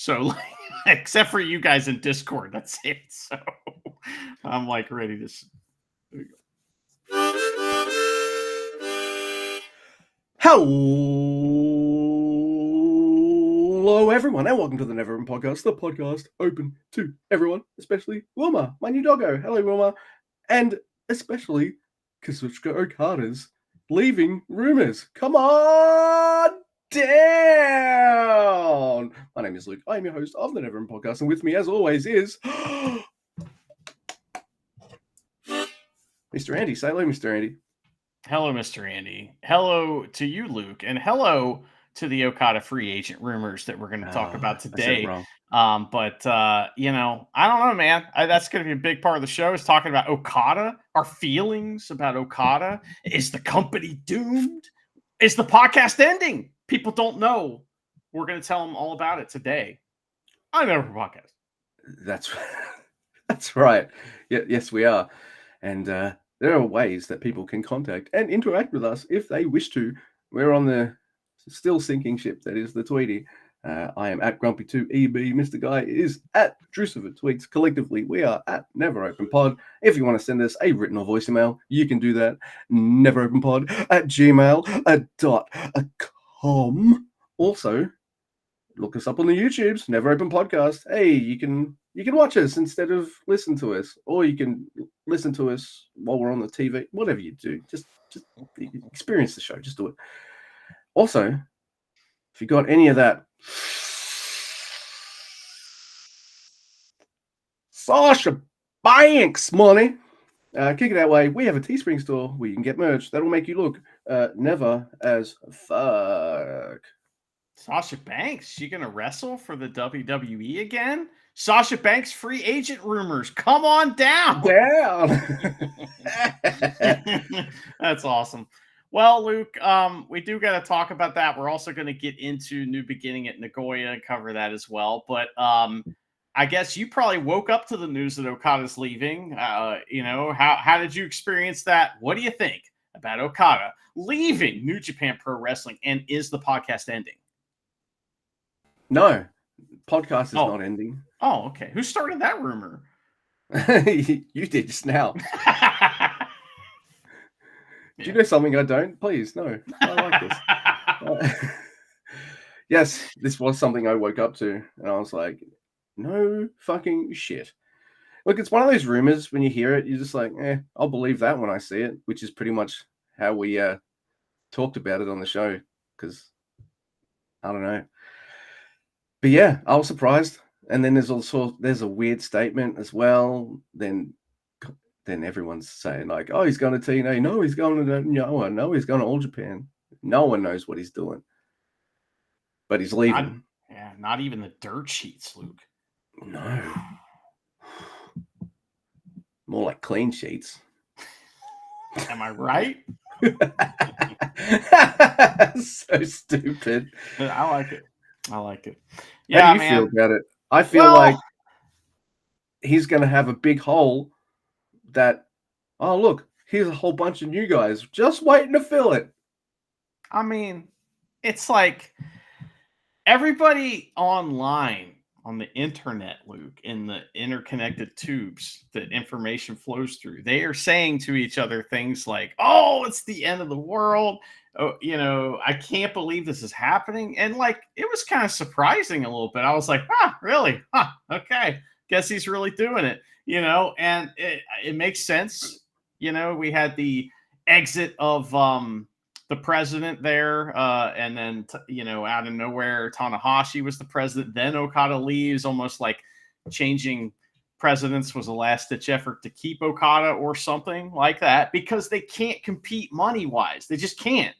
So, like, except for you guys in Discord, that's it. So, I'm like ready to. There you go. Hello, everyone, and welcome to the NeverOpenPod, the podcast open to everyone, especially Wilma, my new doggo. Hello, Wilma, and especially Kazuchika Okada's leaving rumors. Come on down. My name is Luke. I am your host of the NeverOpenPod, and with me, as always, is Mr. Andy. Say hello, Mr. Andy. Hello, Mr. Andy. Hello to you, Luke, and hello to the Okada free agent rumors that we're going to talk about today. But I don't know, man. That's going to be a big part of the show, is talking about Okada, our feelings about Okada. Is the company doomed? Is the podcast ending? People don't know. We're going to tell them all about it today on NeverOpenPod. That's right. Yes, we are. And there are ways that people can contact and interact with us if they wish to. We're on the still sinking ship that is the Tweety. I am at Grumpy2EB. Mr. Guy is at Drusifer Tweets. Collectively, we are at NeverOpenPod. If you want to send us a written or voice email, you can do that. NeverOpenPod@gmail.com. Also, look us up on the YouTubes, NeverOpenPodcast. Hey, you can watch us instead of listen to us, or you can listen to us while we're on the TV. Whatever you do, just experience the show. Just do it. Also, if you got any of that Sasha Banks money, kick it that way. We have a Teespring store where you can get merch that'll make you look never as fuck. Sasha Banks, she gonna wrestle for the WWE again? Sasha Banks free agent rumors. Come on down. That's awesome. Well, Luke, we do got to talk about that. We're also going to get into New Beginning at Nagoya and cover that as well. But I guess you probably woke up to the news that Okada's leaving. How did you experience that? What do you think about Okada leaving New Japan Pro Wrestling? And is the podcast ending? No, podcast is not ending. Oh, okay. Who started that rumor? You did just now. Do you know something I don't? Please, no. I like this. Yes, this was something I woke up to, and I was like, no fucking shit. Look, it's one of those rumors, when you hear it, you're just like, I'll believe that when I see it, which is pretty much how we talked about it on the show, because I don't know. But yeah, I was surprised. And then there's a weird statement as well. Then everyone's saying like, oh, he's going to TNA. No, he's going to Noah. No, he's going to All Japan. No one knows what he's doing. But he's leaving. Not even the dirt sheets, Luke. No. More like clean sheets. Am I right? So stupid. I like it. Yeah, how do you feel about it? I feel like he's going to have a big hole that, oh, look, here's a whole bunch of new guys just waiting to fill it. I mean, it's like everybody online on the internet, Luke, in the interconnected tubes that information flows through, they are saying to each other things like, oh, it's the end of the world. Oh, I can't believe this is happening. And like, it was kind of surprising a little bit. I was like, really? Okay. Guess he's really doing it, and it makes sense. We had the exit of the president there, and then, out of nowhere, Tanahashi was the president. Then Okada leaves, almost like changing presidents was a last-ditch effort to keep Okada or something like that, because they can't compete money-wise. They just can't.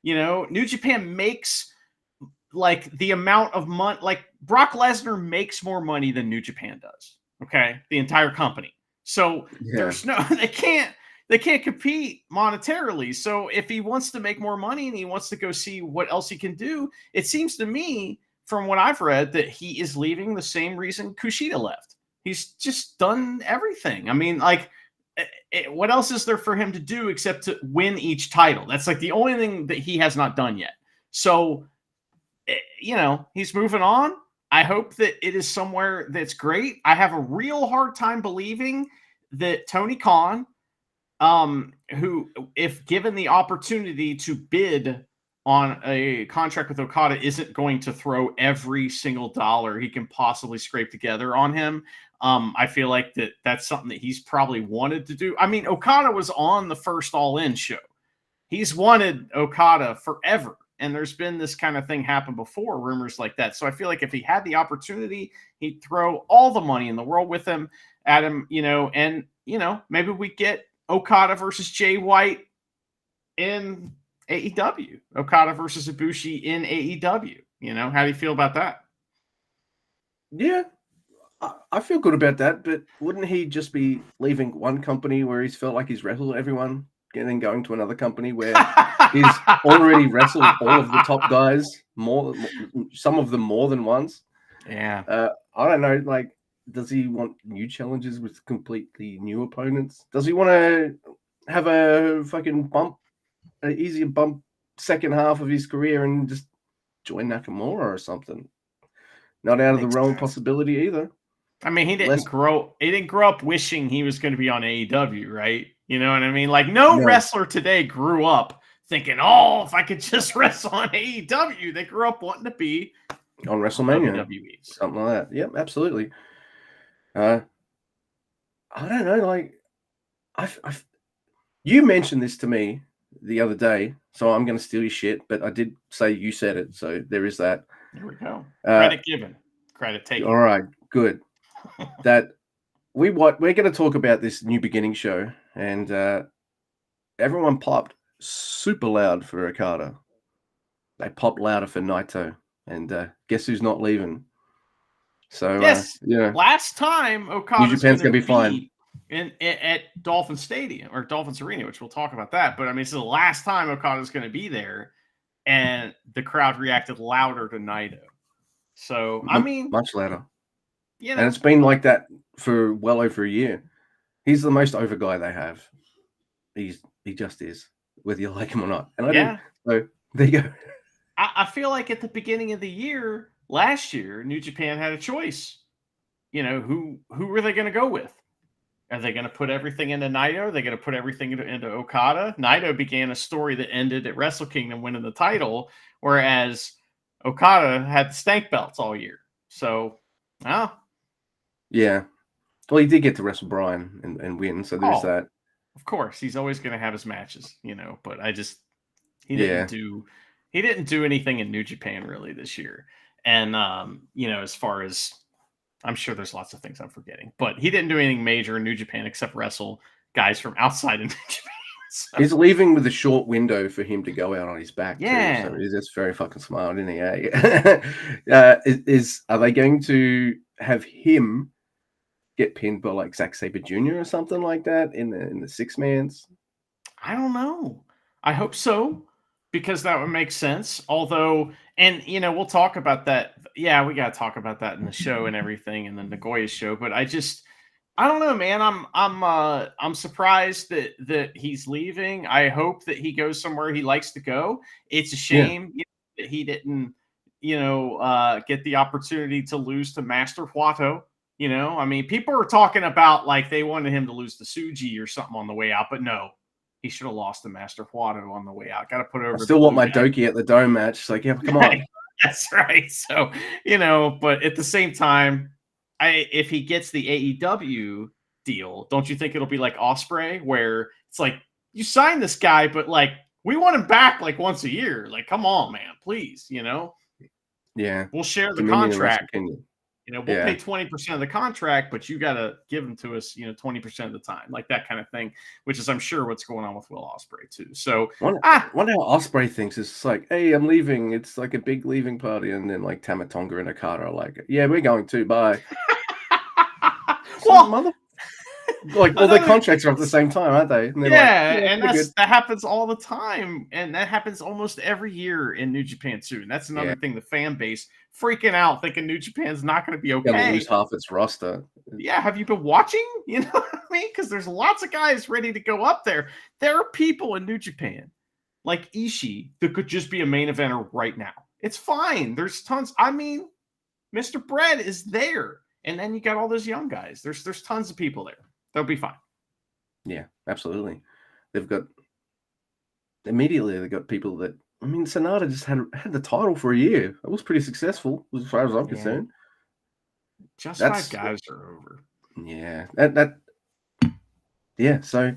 New Japan makes like the amount of money, like Brock Lesnar makes more money than New Japan does. Okay. The entire company. So there's they can't compete monetarily. So if he wants to make more money and he wants to go see what else he can do, it seems to me, from what I've read, that he is leaving the same reason Kushida left. He's just done everything. I mean, like, what else is there for him to do except to win each title? That's like the only thing that he has not done yet. So, he's moving on. I hope that it is somewhere that's great. I have a real hard time believing that Tony Khan, who, if given the opportunity to bid on a contract with Okada, isn't going to throw every single dollar he can possibly scrape together on him. I feel like that's something that he's probably wanted to do. I mean, Okada was on the first All In show. He's wanted Okada forever. And there's been this kind of thing happen before, rumors like that. So I feel like if he had the opportunity, he'd throw all the money in the world with him at him, and maybe we get Okada versus Jay White in AEW. Okada versus Ibushi in AEW. How do you feel about that? Yeah, I feel good about that, but wouldn't he just be leaving one company where he's felt like he's wrestled everyone and then going to another company where he's already wrestled all of the top guys, some of them more than once? Yeah. I don't know. Like, does he want new challenges with completely new opponents? Does he want to have a fucking an easier bump second half of his career and just join Nakamura or something? Not out of the realm of possibility either. I mean, he didn't grow up wishing he was going to be on AEW, right? You know what I mean? Like, no wrestler today grew up thinking, "Oh, if I could just wrestle on AEW." They grew up wanting to be on WrestleMania, WWE, something like that. Yep, absolutely. I don't know. Like, you mentioned this to me the other day, so I'm going to steal your shit. But I did say you said it, so there is that. There we go. Credit given, credit taken. All right, good. That we're going to talk about this New Beginning show, and everyone popped super loud for Okada. They popped louder for Naito, and guess who's not leaving? So yes, yeah, last time Okada's New Japan's going to be fine at Dolphin Stadium or Dolphins Arena, which we'll talk about that. But I mean, it's the last time Okada's going to be there, and the crowd reacted louder to Naito. So I mean, much louder. And it's been like that for well over a year. He's the most over guy they have. He just is, whether you like him or not. And I do. So there you go. I feel like at the beginning of the year, last year, New Japan had a choice. Who are they going to go with? Are they going to put everything into Naito? Are they going to put everything into Okada? Naito began a story that ended at Wrestle Kingdom winning the title, whereas Okada had the stank belts all year. So, yeah. Well, he did get to wrestle Bryan and win, so there's that. Of course, he's always going to have his matches, but he didn't do anything in New Japan really this year. And as far as, I'm sure there's lots of things I'm forgetting, but he didn't do anything major in New Japan except wrestle guys from outside of New Japan. So. He's leaving with a short window for him to go out on his back too. So that's very fucking smart, isn't he? Are they going to have him get pinned by like Zack Sabre Jr. or something like that in the six mans? I don't know. I hope so, because that would make sense. Although, and we'll talk about that. Yeah, we got to talk about that in the show and everything, and the Nagoya show. But I don't know, man. I'm surprised that he's leaving. I hope that he goes somewhere he likes to go. It's a shame that he didn't, get the opportunity to lose to Master Wato. I mean, people are talking about like they wanted him to lose to Suji or something on the way out, but no, he should have lost to Master Wato on the way out. Got to put over. I still want my Doki at the Dome match. It's like, yeah, come on. That's right. So, but at the same time, if he gets the AEW deal, don't you think it'll be like Ospreay, where it's like you sign this guy, but like we want him back like once a year. Like, come on, man, please. Yeah, we'll share the contract. We'll pay 20% of the contract, but you got to give them to us, 20% of the time, like that kind of thing, which is, I'm sure, what's going on with Will Ospreay too. So, wonder how Ospreay thinks. It's like, hey, I'm leaving. It's like a big leaving party, and then like Tama Tonga and Okada are like, yeah, we're going too. Bye. Well, their contracts are at the same time, aren't they? And and that happens all the time, and that happens almost every year in New Japan too. And that's another thing, the fan base freaking out, thinking New Japan's not going to be okay. Gonna lose half its roster. Yeah, have you been watching? You know what I mean? Because there's lots of guys ready to go up there. There are people in New Japan like Ishii that could just be a main eventer right now. It's fine. There's tons. I mean, Mr. Bread is there. And then you got all those young guys. There's tons of people there. They'll be fine. Yeah, absolutely. They've got people that, I mean, Sonata just had the title for a year. It was pretty successful as far as I'm concerned. Just 5 guys are over. Yeah, yeah. So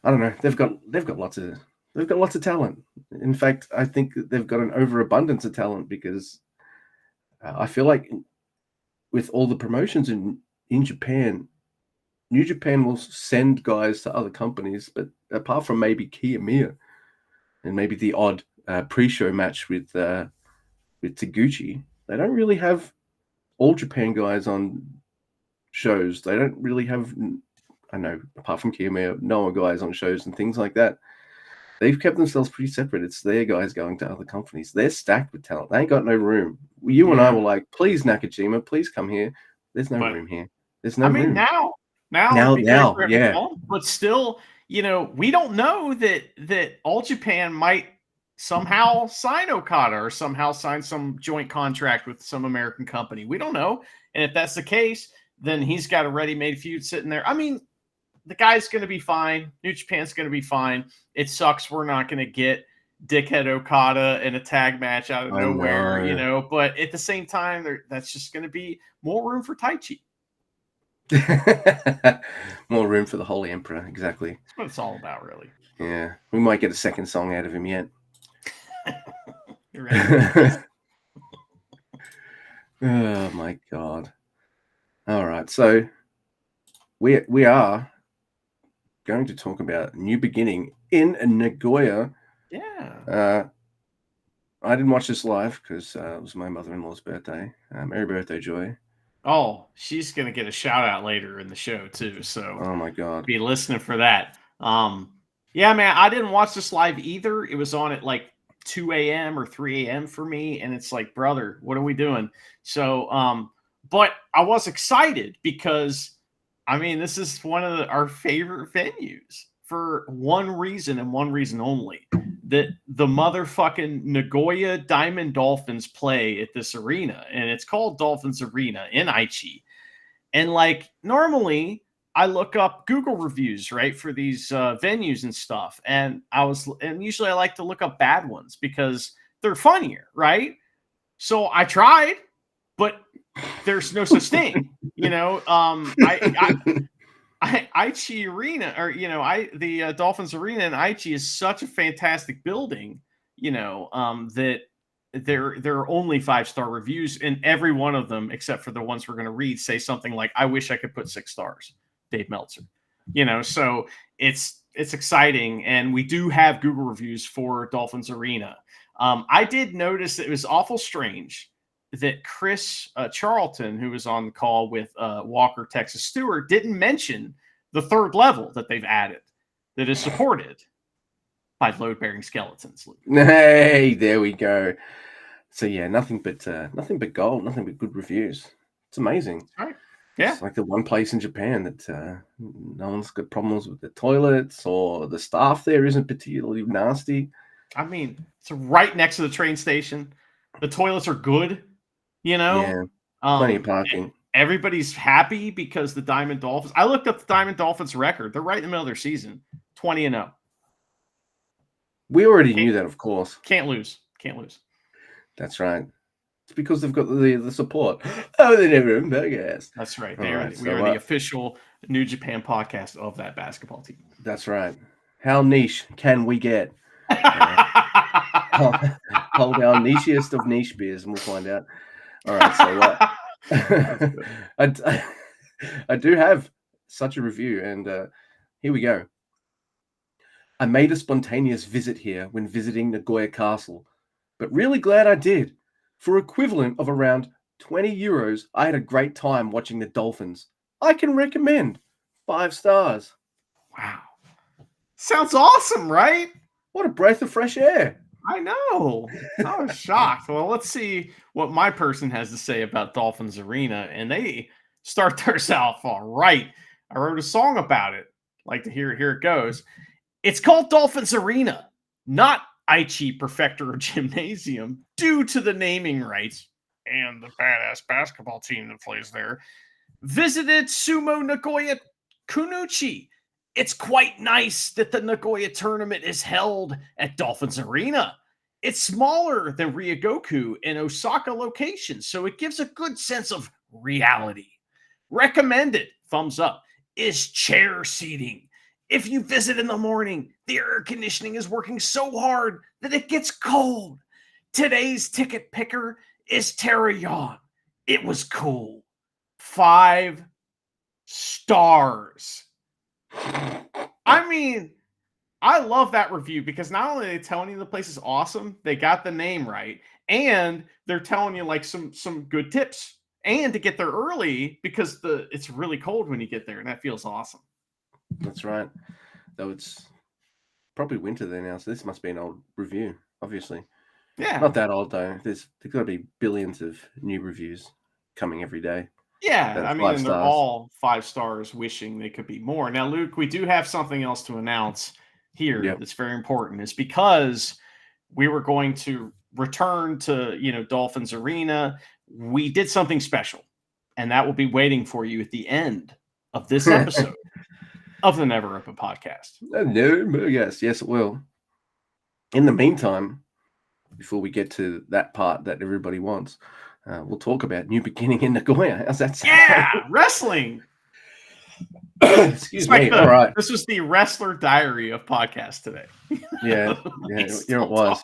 I don't know. They've got lots of talent. In fact, I think they've got an overabundance of talent because I feel like with all the promotions in Japan, New Japan will send guys to other companies, but apart from maybe Kiyomiya and maybe the odd pre-show match with Taguchi, they don't really have all Japan guys on shows. They don't really have, I know, apart from Kiyomiya, Noah guys on shows and things like that. They've kept themselves pretty separate. It's their guys going to other companies. They're stacked with talent. They ain't got no room. You and I were like, please, Nakajima, please come here. There's no room here. There's no room. Now, yeah. But still, we don't know that All Japan might somehow sign Okada or somehow sign some joint contract with some American company. We don't know. And if that's the case, then he's got a ready-made feud sitting there. I mean, the guy's going to be fine. New Japan's going to be fine. It sucks we're not going to get Dickhead Okada in a tag match out of nowhere, but at the same time, that's just going to be more room for Taichi. More room for the Holy Emperor, exactly. That's what it's all about, really. Yeah, we might get a second song out of him yet. You're ready? Oh my God! All right, so we are going to talk about New Beginning in Nagoya. Yeah. I didn't watch this live because it was my mother-in-law's birthday. Merry birthday, Joy. Oh, she's going to get a shout out later in the show too. So oh my God, be listening for that. Yeah, man, I didn't watch this live either. It was on at like 2 a.m. or 3 a.m. for me. And it's like, brother, what are we doing? So, but I was excited because I mean, this is one of our favorite venues for one reason and one reason only. That the motherfucking Nagoya Diamond Dolphins play at this arena, and it's called Dolphins Arena in Aichi. And like normally, I look up Google reviews, right, for these venues and stuff, and usually I like to look up bad ones because they're funnier, right? So I tried, but there's no such thing, Aichi Arena, or the Dolphins Arena in Aichi is such a fantastic building, that there are only 5-star reviews, and every one of them, except for the ones we're going to read, say something like, "I wish I could put 6 stars." Dave Meltzer, so it's exciting, and we do have Google reviews for Dolphins Arena. I did notice that it was awful strange that Chris Charlton, who was on the call with Walker Texas Stewart, didn't mention the third level that they've added that is supported by load-bearing skeletons. Hey, there we go. So yeah, nothing but gold, nothing but good reviews. It's amazing. All right. Yeah. It's like the one place in Japan that no one's got problems with the toilets or the staff there isn't particularly nasty. I mean, it's right next to the train station. The toilets are good. Yeah, plenty of parking. Everybody's happy because the Diamond Dolphins. I looked up the Diamond Dolphins record. They're right in the middle of their season, 20-0. We already knew that, of course. Can't lose. That's right. It's because they've got the support. Oh, the NeverOpenPod. That's right. We are the official New Japan podcast of that basketball team. That's right. How niche can we get? Hold our nichiest of niche beers, and we'll find out. All right, so I do have such a review, and here we go. I made a spontaneous visit here when visiting Nagoya Castle, but really glad I did. For equivalent of around 20 euros, I had a great time watching the Dolphins. I can recommend 5 stars. Wow. Sounds awesome, right? What a breath of fresh air. I know. I was shocked. Well, let's see what my person has to say about Dolphins Arena. And they start theirs off all right. I wrote a song about it. Like to hear it. Here it goes. It's called Dolphins Arena, not Aichi Prefectural Gymnasium, due to the naming rights. and the badass basketball team that plays there, visited Sumo Nagoya Kunuchi. It's quite nice that the Nagoya tournament is held at Dolphins Arena. It's smaller than Ryogoku and Osaka locations, so it gives a good sense of reality. Recommended, thumbs up, is chair seating. If you visit in the morning, the air conditioning is working so hard that it gets cold. Today's ticket picker is Terayon. It was cool. 5 stars. I mean, I love that review because not only are they telling you the place is awesome, they got the name right, and they're telling you like some good tips and to get there early because it's really cold when you get there, and that feels awesome. That's right. Though it's probably winter there now, so this must be an old review, obviously. Yeah. Not that old though. There's got to be billions of new reviews coming every day. Yeah, I mean, and they're all 5 stars, wishing they could be more. Now, Luke, we do have something else to announce here that's very important. It's because we were going to return to, Dolphins Arena. We did something special, and that will be waiting for you at the end of this episode of the Never Open Podcast. Yes, it will. In the meantime, before we get to that part that everybody wants, we'll talk about New Beginning in Nagoya. How's that sound? Yeah, wrestling. Excuse me. All right. This was the wrestler diary of podcast today. Yeah, here it was.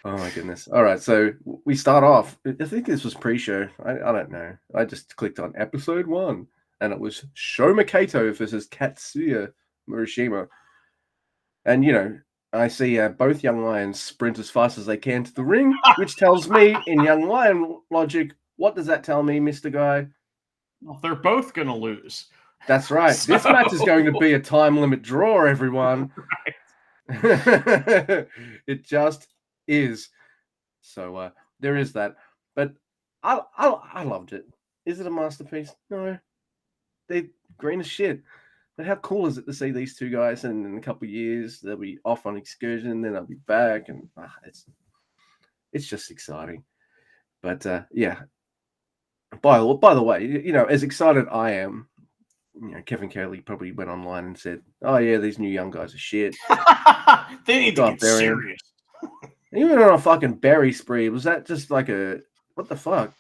Oh my goodness. All right, so we start off. I think this was pre-show. I don't know. I just clicked on episode 1, and it was Shoma Kato versus Katsuya Murashima. And I see both young lions sprint as fast as they can to the ring, which tells me, in young lion logic, what does that tell me, Mr. Guy? Well, they're both going to lose. That's right. So... This match is going to be a time limit draw, everyone. Right. It just is. So there is that. But I loved it. Is it a masterpiece? No. They're green as shit. But how cool is it to see these two guys, and in a couple of years they'll be off on excursion, then they'll be back, and it's just exciting. But yeah. By the way, as excited I am, Kevin Kelly probably went online and said, "Oh yeah, these new young guys are shit. They need to get serious." He went on a fucking berry spree. Was that just like what the fuck?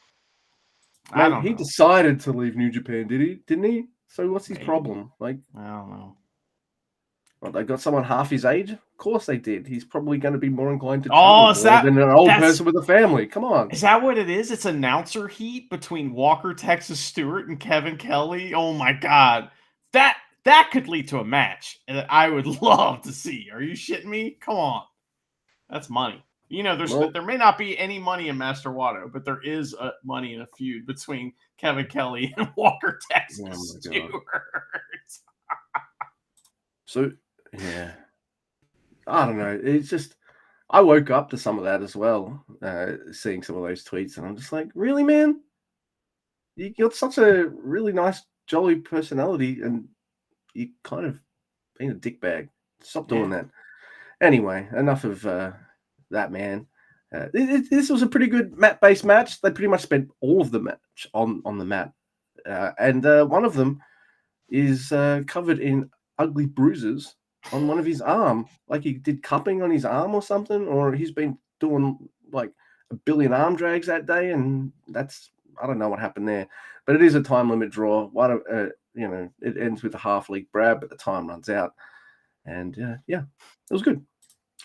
I don't know. He decided to leave New Japan, didn't he? So what's his problem? Like, I don't know. Well, they got someone half his age? Of course they did. He's probably going to be more inclined to than an old person with a family. Come on. Is that what it is? It's announcer heat between Walker Texas Stewart and Kevin Kelly? Oh my God. That could lead to a match that I would love to see. Are you shitting me? Come on. That's money. There may not be any money in Master Wado, but there is money in a feud between Kevin Kelly and Walker Texas Stewart. So, yeah. I don't know. It's just, I woke up to some of that as well, seeing some of those tweets, and I'm just like, really, man? You got such a really nice, jolly personality, and you kind of being a dickbag. Stop doing that. Anyway, enough of that, man. This was a pretty good mat-based match. They pretty much spent all of the match on the mat. And one of them is covered in ugly bruises on one of his arm. Like he did cupping on his arm or something, or he's been doing like a billion arm drags that day, and I don't know what happened there. But it is a time limit draw. It ends with a half-league Brad, but the time runs out. And it was good.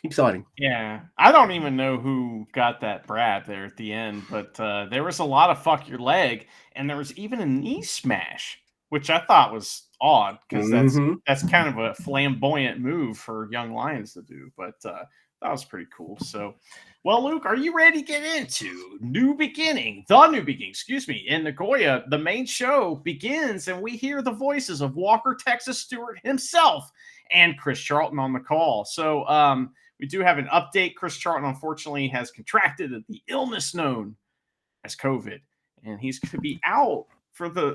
Exciting. Yeah. I don't even know who got that Brad there at the end, but there was a lot of fuck your leg, and there was even a knee smash, which I thought was odd because that's kind of a flamboyant move for young lions to do, but that was pretty cool. So, well, Luke, are you ready to get into the new beginning, in Nagoya? The main show begins, and we hear the voices of Walker Texas Stewart himself and Chris Charlton on the call. So, we do have an update. Chris Charlton, unfortunately, has contracted the illness known as COVID, and he's going to be out for the.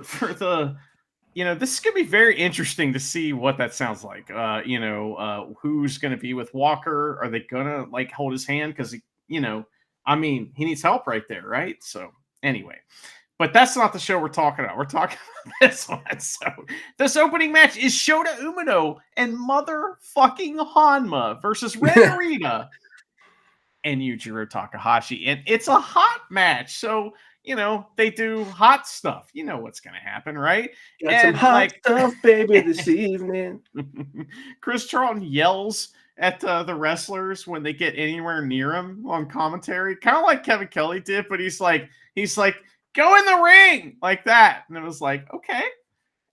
This is going to be very interesting to see what that sounds like. Who's going to be with Walker? Are they going to hold his hand? Because, I mean, he needs help right there, right? So anyway, but that's not the show we're talking about. We're talking about this one. So this opening match is Shota Umino and motherfucking Hanma versus Ren Narita and Yujiro Takahashi. And it's a hot match. So, they do hot stuff. You know what's going to happen, right? Got some hot stuff, baby, this evening. Chris Charlton yells at the wrestlers when they get anywhere near him on commentary, kind of like Kevin Kelly did, but he's like, go in the ring like that. And it was like, okay.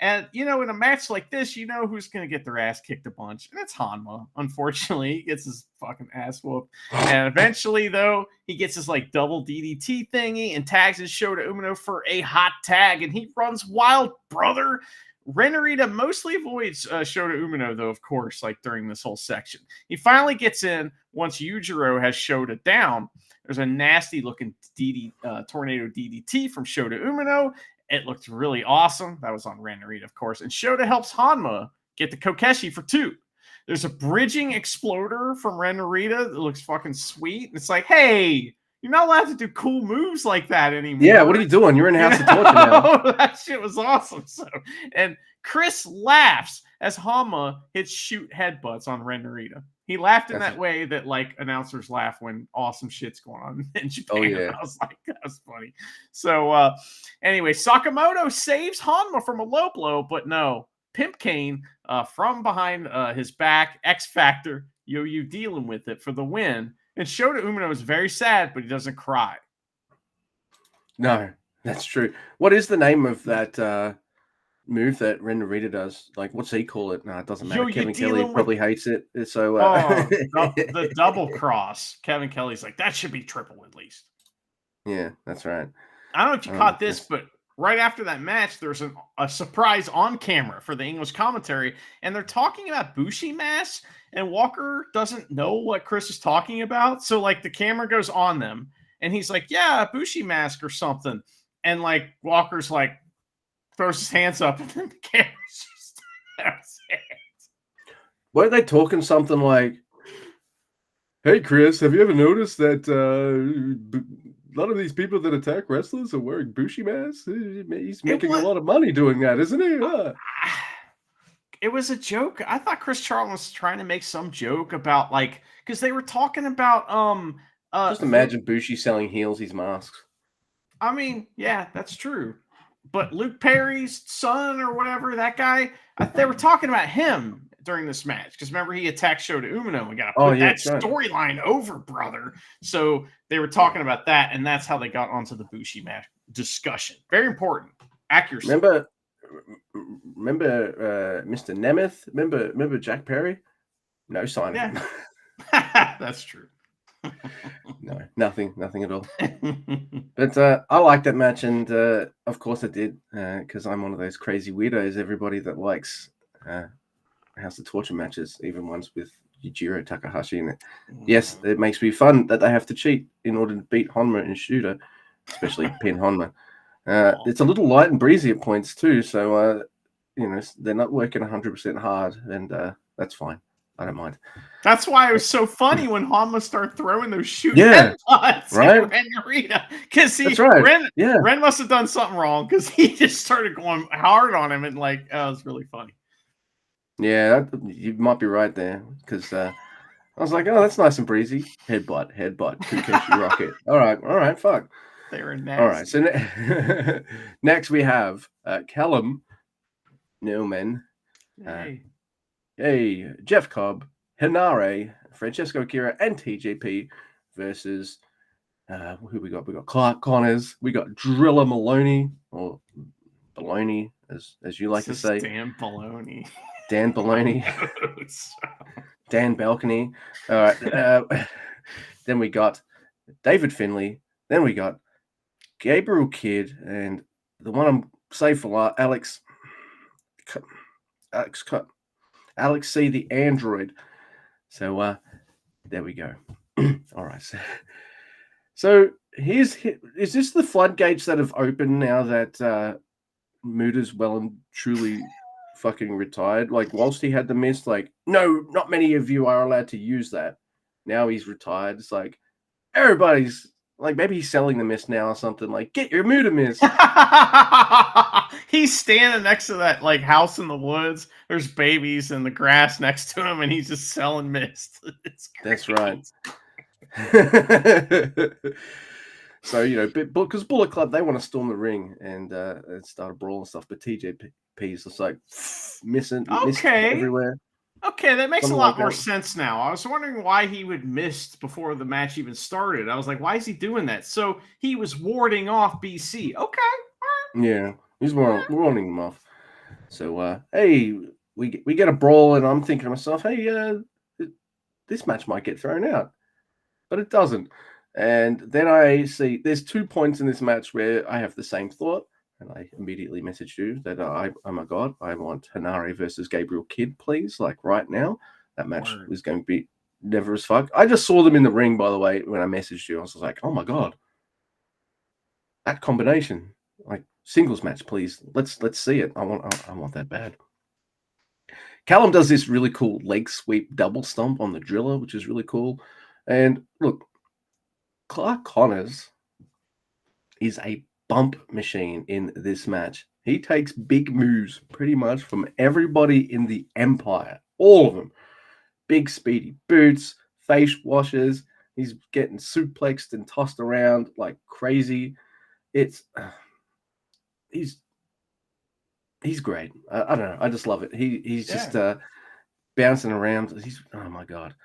And, in a match like this, who's going to get their ass kicked a bunch. And it's Hanma. Unfortunately, he gets his fucking ass whooped. And eventually, though, he gets his double DDT thingy and tags his Shota Umino for a hot tag. And he runs wild, brother. Ren Narita mostly avoids Shota Umino, though, of course, during this whole section. He finally gets in once Yujiro has Shota down. There's a nasty-looking tornado DDT from Shota Umino. It looked really awesome. That was on Ren Narita, of course. And Shota helps Hanma get the Kokeshi for 2. There's a bridging exploder from Ren Narita that looks fucking sweet. And it's like, hey, you're not allowed to do cool moves like that anymore. Yeah, what are you doing? You're in House of Torture now. That shit was awesome. And Chris laughs as Hanma hits shoot headbutts on Ren Narita. He laughed in that way that announcers laugh when awesome shit's going on in Japan. Oh, yeah. I was like, that was funny. So anyway, Sakamoto saves Hanma from a low blow, but no, Pimp Cane from behind his back, X Factor, Yo-Yo dealing with it for the win. And Shota Umino is very sad, but he doesn't cry. No, that's true. What is the name of that move that Ren Narita does? What's he call it? No, it doesn't matter. Kevin Kelly probably hates it. So the double cross. Kevin Kelly's like, that should be triple at least. Yeah, that's right. I don't know if you caught this, but right after that match, there's a surprise on camera for the English commentary, and they're talking about Bushi mask, and Walker doesn't know what Chris is talking about. So the camera goes on them, and he's like, yeah, Bushi mask or something. And Walker's throws his hands up, and then the camera's just that's it. Weren't they talking something like, hey, Chris, have you ever noticed that a lot of these people that attack wrestlers are wearing Bushi masks? He's making a lot of money doing that, isn't he? It was a joke. I thought Chris Charlton was trying to make some joke about because they were talking about just imagine Bushi selling heels his masks. I mean, yeah, that's true. But Luke Perry's son or whatever, that guy, they were talking about him during this match. Because remember, he attacked Shota Umino. We got to put that storyline over, brother. So they were talking about that, and that's how they got onto the Bushi match discussion. Very important. Accuracy. Remember Mr. Nemeth? Remember Jack Perry? No sign of him. That's true. No, nothing at all. But I liked that match, and of course I did, because I'm one of those crazy weirdos. Everybody that likes House of Torture matches, even ones with Yujiro Takahashi in it. Yes, it makes me fun that they have to cheat in order to beat Hanma and Shooter, especially pin Hanma. It's a little light and breezy at points too, so they're not working 100% hard, and that's fine. I don't mind. That's why it was so funny when Hanma started throwing those shooting headbutts at Ren Narita. Because Ren must have done something wrong, because he just started going hard on him, and it was really funny. Yeah, you might be right there, because I was like, oh, that's nice and breezy. Headbutt, Kukeshi rocket. All right, fuck. They were nasty. All right, so next we have Callum Newman. Hey, Jeff Cobb, Hinare, Francesco Kira, and TJP versus who we got? We got Clark Connors, we got Driller Maloney, or Baloney, as you like to say. Dan Baloney. Dan Baloney. Dan Balcony. All right. Then we got David Finley. Then we got Gabriel Kidd, and the one I'm saved for Alex C, the android. So there we go. All right. So is this the floodgates that have opened now that Muda's well and truly fucking retired? Whilst he had the mist, no, not many of you are allowed to use that. Now he's retired. It's everybody's Like maybe he's selling the mist now or something. Like, get your Muda mist. He's standing next to that like house in the woods. There's babies in the grass next to him, and he's just selling mist. It's great. That's right. So, you know, because Bullet Club, they want to storm the ring and start a brawl and stuff, but TJP is just like missing mist everywhere. Okay, that makes Something a lot like more that. sense now. I was wondering why he would miss before the match even started. I was like, why is he doing that? So he was warding off BC. Okay. Yeah, we're warning them off. So, hey, we get a brawl, and I'm thinking to myself, hey, this match might get thrown out, but it doesn't. And then I see there's 2 points in this match where I have the same thought, and I immediately messaged you that oh my god, I want Hanare versus Gabriel Kidd, please, like right now. That match was going to be never as fuck. I just saw them in the ring, by the way, when I messaged you. I was like, oh my god, that combination, like singles match, please. Let's see it. I want that bad. Callum does this really cool leg sweep double stomp on the driller, which is really cool. And look, Clark Connors is a bump machine in this match. He takes big moves pretty much from everybody in the Empire. All of them. Big speedy boots, face washes. He's getting suplexed and tossed around like crazy. He's great. I don't know. I just love it. He's just bouncing around. Oh my god.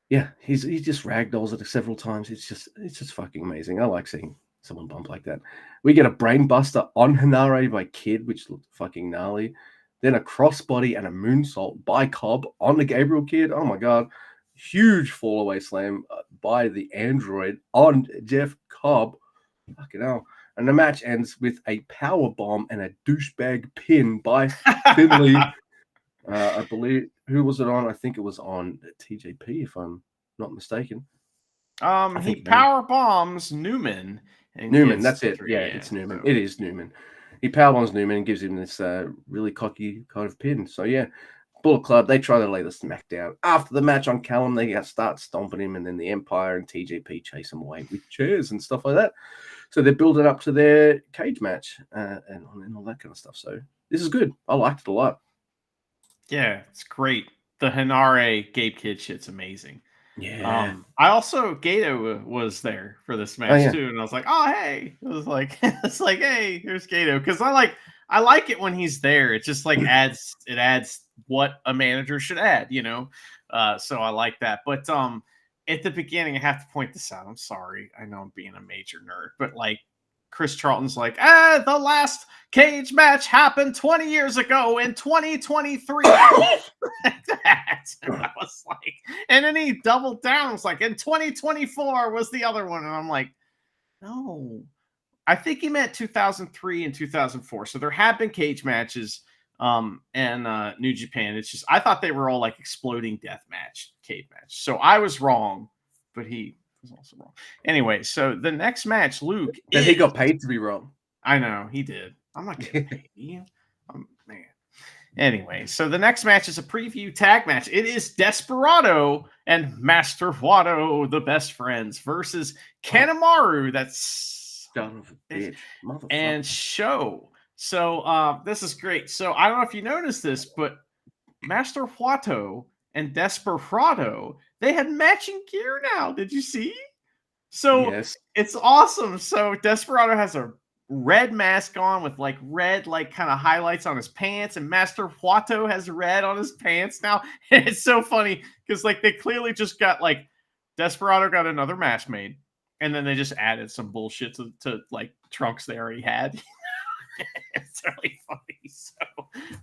Yeah, he just ragdolls it several times. It's just fucking amazing. I like seeing someone bump like that. We get a brainbuster on Hanare by Kidd, which looked fucking gnarly. Then a crossbody and a moonsault by Cobb on the Gabriel Kidd. Oh my god. Huge fallaway slam by the android on Jeff Cobb. Fucking hell. And the match ends with a power bomb and a douchebag pin by Finley. I believe, who was it on? I think it was on TJP, if I'm not mistaken. He power bombs Newman. Newman, that's it. Yeah, it's Newman. So. It is Newman. He power bombs Newman and gives him this really cocky kind of pin. So yeah, Bullet Club, they try to lay the smack down. After the match on Callum, they start stomping him, and then the Empire and TJP chase him away with chairs and stuff like that. So they're building up to their cage match and all that kind of stuff. So this is good. I liked it a lot. Yeah, it's great. The Hanare Gabe Kidd shit's amazing. Yeah. I also Gato was there for this match too, and I was like, oh hey, it was like hey, here's Gato, because I like it when he's there. It just like adds what a manager should add, you know. So I like that. But at the beginning, I have to point this out. I'm sorry, I know I'm being a major nerd, but like Chris Charlton's like, the last cage match happened 20 years ago in 2023. And I was like, and then he doubled down. It was like, in 2024 was the other one. And I'm like, no, I think he meant 2003 and 2004. So there have been cage matches and New Japan. It's just, I thought they were all like exploding death match, cage match. So I was wrong, but he was also wrong. Anyway, so the next match, Luke. And he got paid to be wrong. I know, he did. I'm not getting paid. Man. Anyway, so the next match is a preview tag match. It is Desperado and Master Wato, the best friends, versus Kanemaru. That's son of a bitch, and Show. So this is great. So I don't know if you noticed this, but Master Wato and Desperado, they had matching gear now. Did you see? So yes. It's awesome. So Desperado has a red mask on with like red like kind of highlights on his pants, and Master Wato has red on his pants now. It's so funny because like they clearly just got like Desperado got another match made, and then they just added some bullshit to like trunks they already had. It's really funny. So,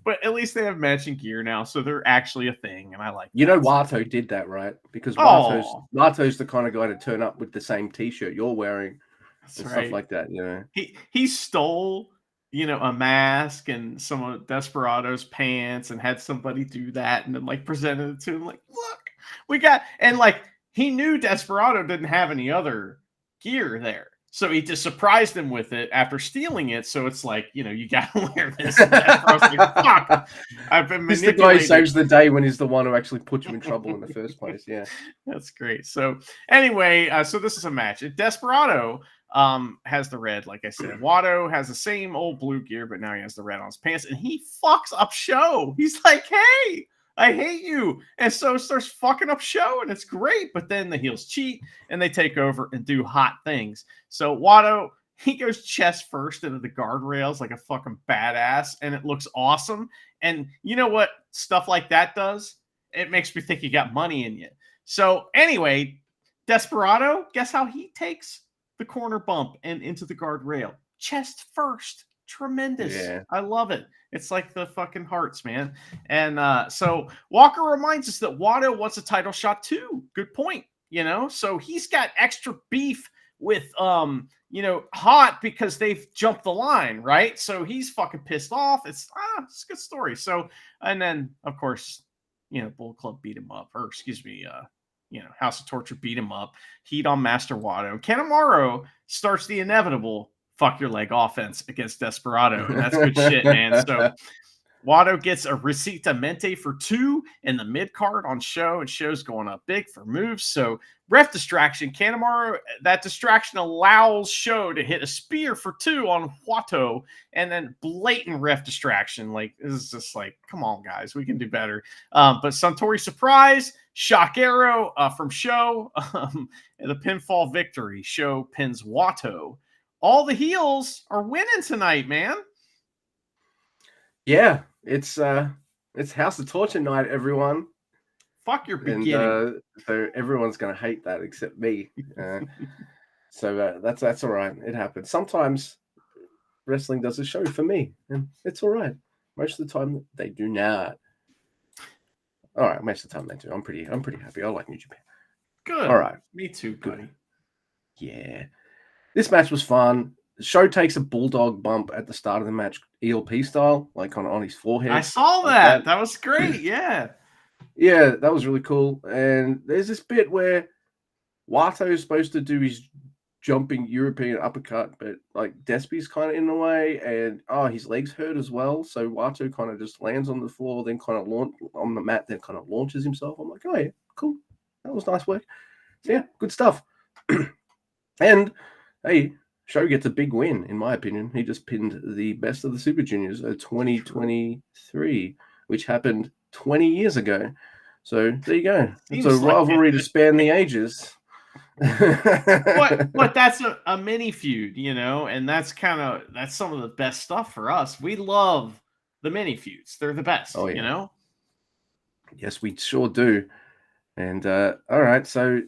but at least they have matching gear now, so they're actually a thing, and I like. You know, Wato did that, right? Because Wato's the kind of guy to turn up with the same T-shirt you're wearing. And stuff like that, you know. He stole, you know, a mask and some of Desperado's pants and had somebody do that and then like presented it to him like, look, we got, and like he knew Desperado didn't have any other gear there. So he just surprised him with it after stealing it. So it's like, you gotta wear this. And Despero's like, fuck, I've been He's the guy who manipulated. saves the day when he's the one who actually put you in trouble in the first place. Yeah. That's great. So anyway, so this is a match. Desperado has the red, like I said. Watto has the same old blue gear, but now he has the red on his pants, and he fucks up Show. He's like, hey, I hate you. And so starts fucking up Show, and it's great. But then the heels cheat, and they take over and do hot things. So Watto, he goes chest first into the guardrails like a fucking badass, and it looks awesome. And you know what stuff like that does? It makes me think you got money in you. So anyway, Desperado, guess how he takes the corner bump and into the guardrail? Chest first. Tremendous. Yeah. I love it. It's like the fucking hearts, man. And so Walker reminds us that Watto wants a title shot too. Good point. So he's got extra beef with Hot because they've jumped the line, right? So he's fucking pissed off. It's a good story. So, and then of course, Bull Club beat him up, or excuse me, House of Torture beat him up. Heat on Master Watto. Kanemaru starts the inevitable fuck your leg offense against Desperado, and that's good shit, man. So Watto gets a Recita Mente for 2 in the mid card on Show, and Show's going up big for moves. So ref distraction. Kanemaru, that distraction allows Show to hit a spear for 2 on Watto, and then blatant ref distraction. Like, this is just like, come on, guys, we can do better. But Suntory surprise, shock arrow from Show, the pinfall victory. Show pins Watto. All the heels are winning tonight, man. Yeah, it's House of Torture night, everyone. Fuck your beginning. And, so everyone's gonna hate that except me. So that's all right. It happens. Sometimes wrestling does a show for me, and it's all right. Most of the time they do not. All right, most of the time they do. I'm pretty happy. I like New Japan. Good. All right. Me too, buddy. Yeah. This match was fun. Show takes a bulldog bump at the start of the match, ELP style, like on his forehead. I saw that. That was great. Yeah. Yeah, that was really cool. And there's this bit where Watto is supposed to do his jumping European uppercut, but like Despy's kind of in the way, and his legs hurt as well. So Watto kind of just lands on the floor, then kind of on the mat, then kind of launches himself. I'm like, oh yeah, cool. That was nice work. So yeah, good stuff. And hey, Show gets a big win, in my opinion. He just pinned the best of the Super Juniors at 2023, which happened 20 years ago. So there you go. It's a rivalry to span the ages. But that's a mini feud, and that's some of the best stuff for us. We love the mini feuds. They're the best, Yes, we sure do. And all right, so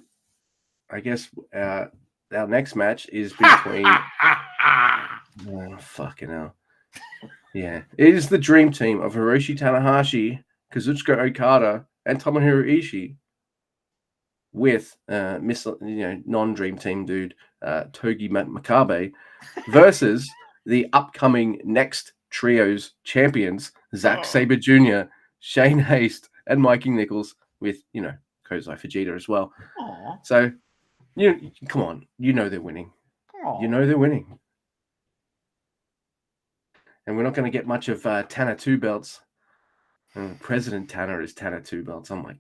I guess our next match is between oh, fucking hell. Yeah. It is the dream team of Hiroshi Tanahashi, Kazuchika Okada, and Tomohiro Ishii with non-dream team dude Togi Makabe versus the upcoming next trios champions, Zack Sabre Jr., Shane Haste, and Mikey Nichols with, Kozai Fujita as well. Aww. So come on, they're winning. Aww. They're winning. And we're not going to get much of Tanner 2 belts. President Tanner is Tanner 2 belts. I'm like,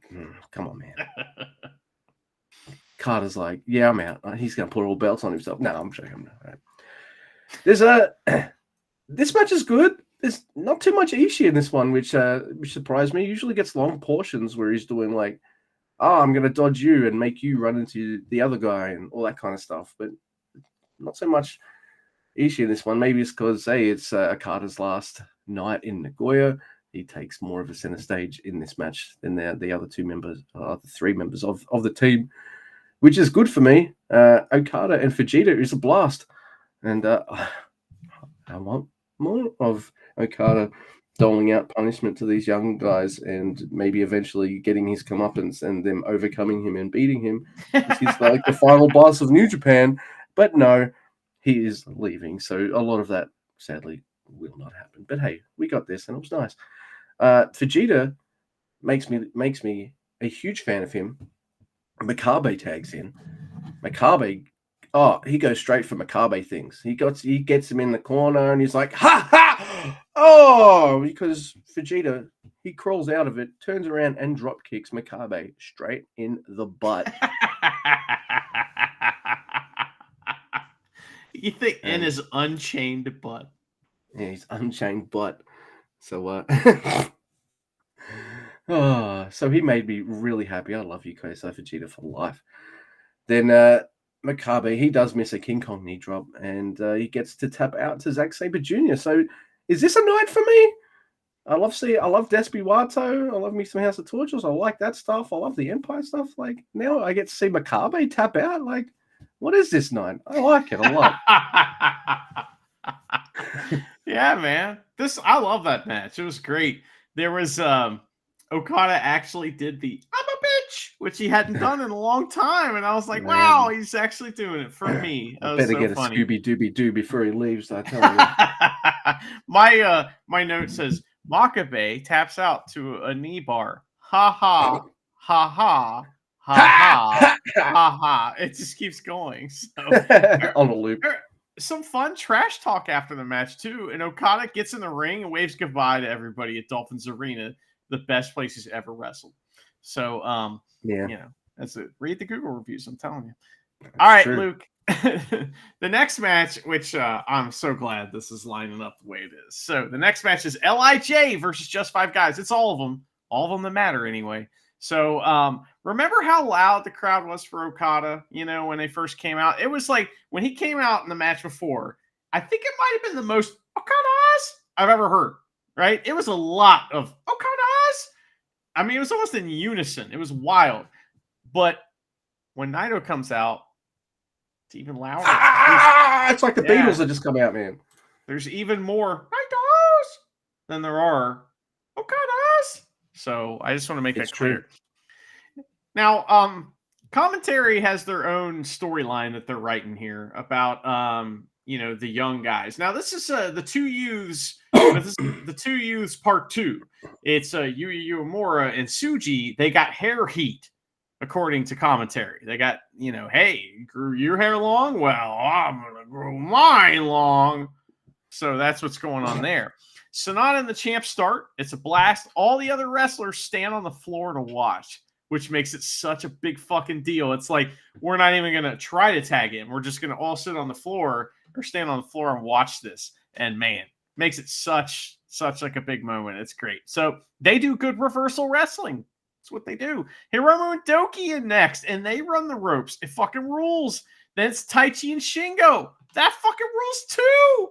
come on, man. Carter's like, yeah, I'm out. He's going to put all belts on himself. No, I'm joking. Right. This match is good. There's not too much Ishii in this one, which surprised me. He usually gets long portions where he's doing like, I'm going to dodge you and make you run into the other guy and all that kind of stuff. But not so much Ishii in this one. Maybe it's because, it's Okada's last night in Nagoya. He takes more of a center stage in this match than the other 3 members of the team, which is good for me. Okada and Fujita is a blast. And I want more of Okada doling out punishment to these young guys and maybe eventually getting his comeuppance and them overcoming him and beating him. He's like the final boss of New Japan. But no, he is leaving. So a lot of that, sadly, will not happen. But hey, we got this and it was nice. Fujita makes me a huge fan of him. Makabe tags in. Makabe Oh, he goes straight for Makabe things. He gets him in the corner and he's like, ha ha! Oh, because Vegeta, he crawls out of it, turns around and drop kicks Makabe straight in the butt. You think in his unchained butt? Yeah, he's unchained butt. So oh, so he made me really happy. I love you, Koso Vegeta for life. Then Makabe, he does miss a King Kong knee drop, and he gets to tap out to Zack Sabre Jr. So is this a night for me? I love Despy Wato. I love me some House of Torches. I like that stuff. I love the Empire stuff. Like now I get to see Makabe tap out. Like, what is this night? I like it a lot. Yeah, man. I love that match. It was great. There was Okada actually did the I'm a bitch, which he hadn't done in a long time. And I was like, wow, he's actually doing it for me. I better get funny. a Scooby Dooby Doo before he leaves, I tell you. My note says Makabe taps out to a knee bar. Ha ha ha ha ha ha ha ha. It just keeps going. So on a loop. Some fun trash talk after the match too, and Okada gets in the ring and waves goodbye to everybody at Dolphins Arena, the best place he's ever wrestled. So, yeah, you know, that's it. Read the Google reviews. I'm telling you. That's all right, true. Luke. The next match, which I'm so glad this is lining up the way it is. So the next match is LIJ versus Just Five Guys. It's all of them that matter anyway. So remember how loud the crowd was for Okada, you know, when they first came out? It was like when he came out in the match before, I think it might have been the most Okadas I've ever heard, right? It was a lot of Okadas. I mean, it was almost in unison. It was wild. But when Naito comes out, it's even louder. It's like the Beatles that just come out, man. There's even more Naitos than there are Okadas. So I just want to make that clear. True. Now, commentary has their own storyline that they're writing here about, you know, the young guys. Now, this is the two youths. This is the two youths part 2. It's Yuya Uemura and Tsuji. They got hair heat, according to commentary. They got, you know, hey, grew your hair long? Well, I'm gonna grow mine long. So that's what's going on there. Sonata and the champ start. It's a blast. All the other wrestlers stand on the floor to watch, which makes it such a big fucking deal. It's like we're not even going to try to tag him. We're just going to all sit on the floor or stand on the floor and watch this. And man, makes it such like a big moment. It's great. So they do good reversal wrestling. That's what they do. Hiromu and Doki in next, and they run the ropes. It fucking rules. Then it's Taichi and Shingo. That fucking rules too.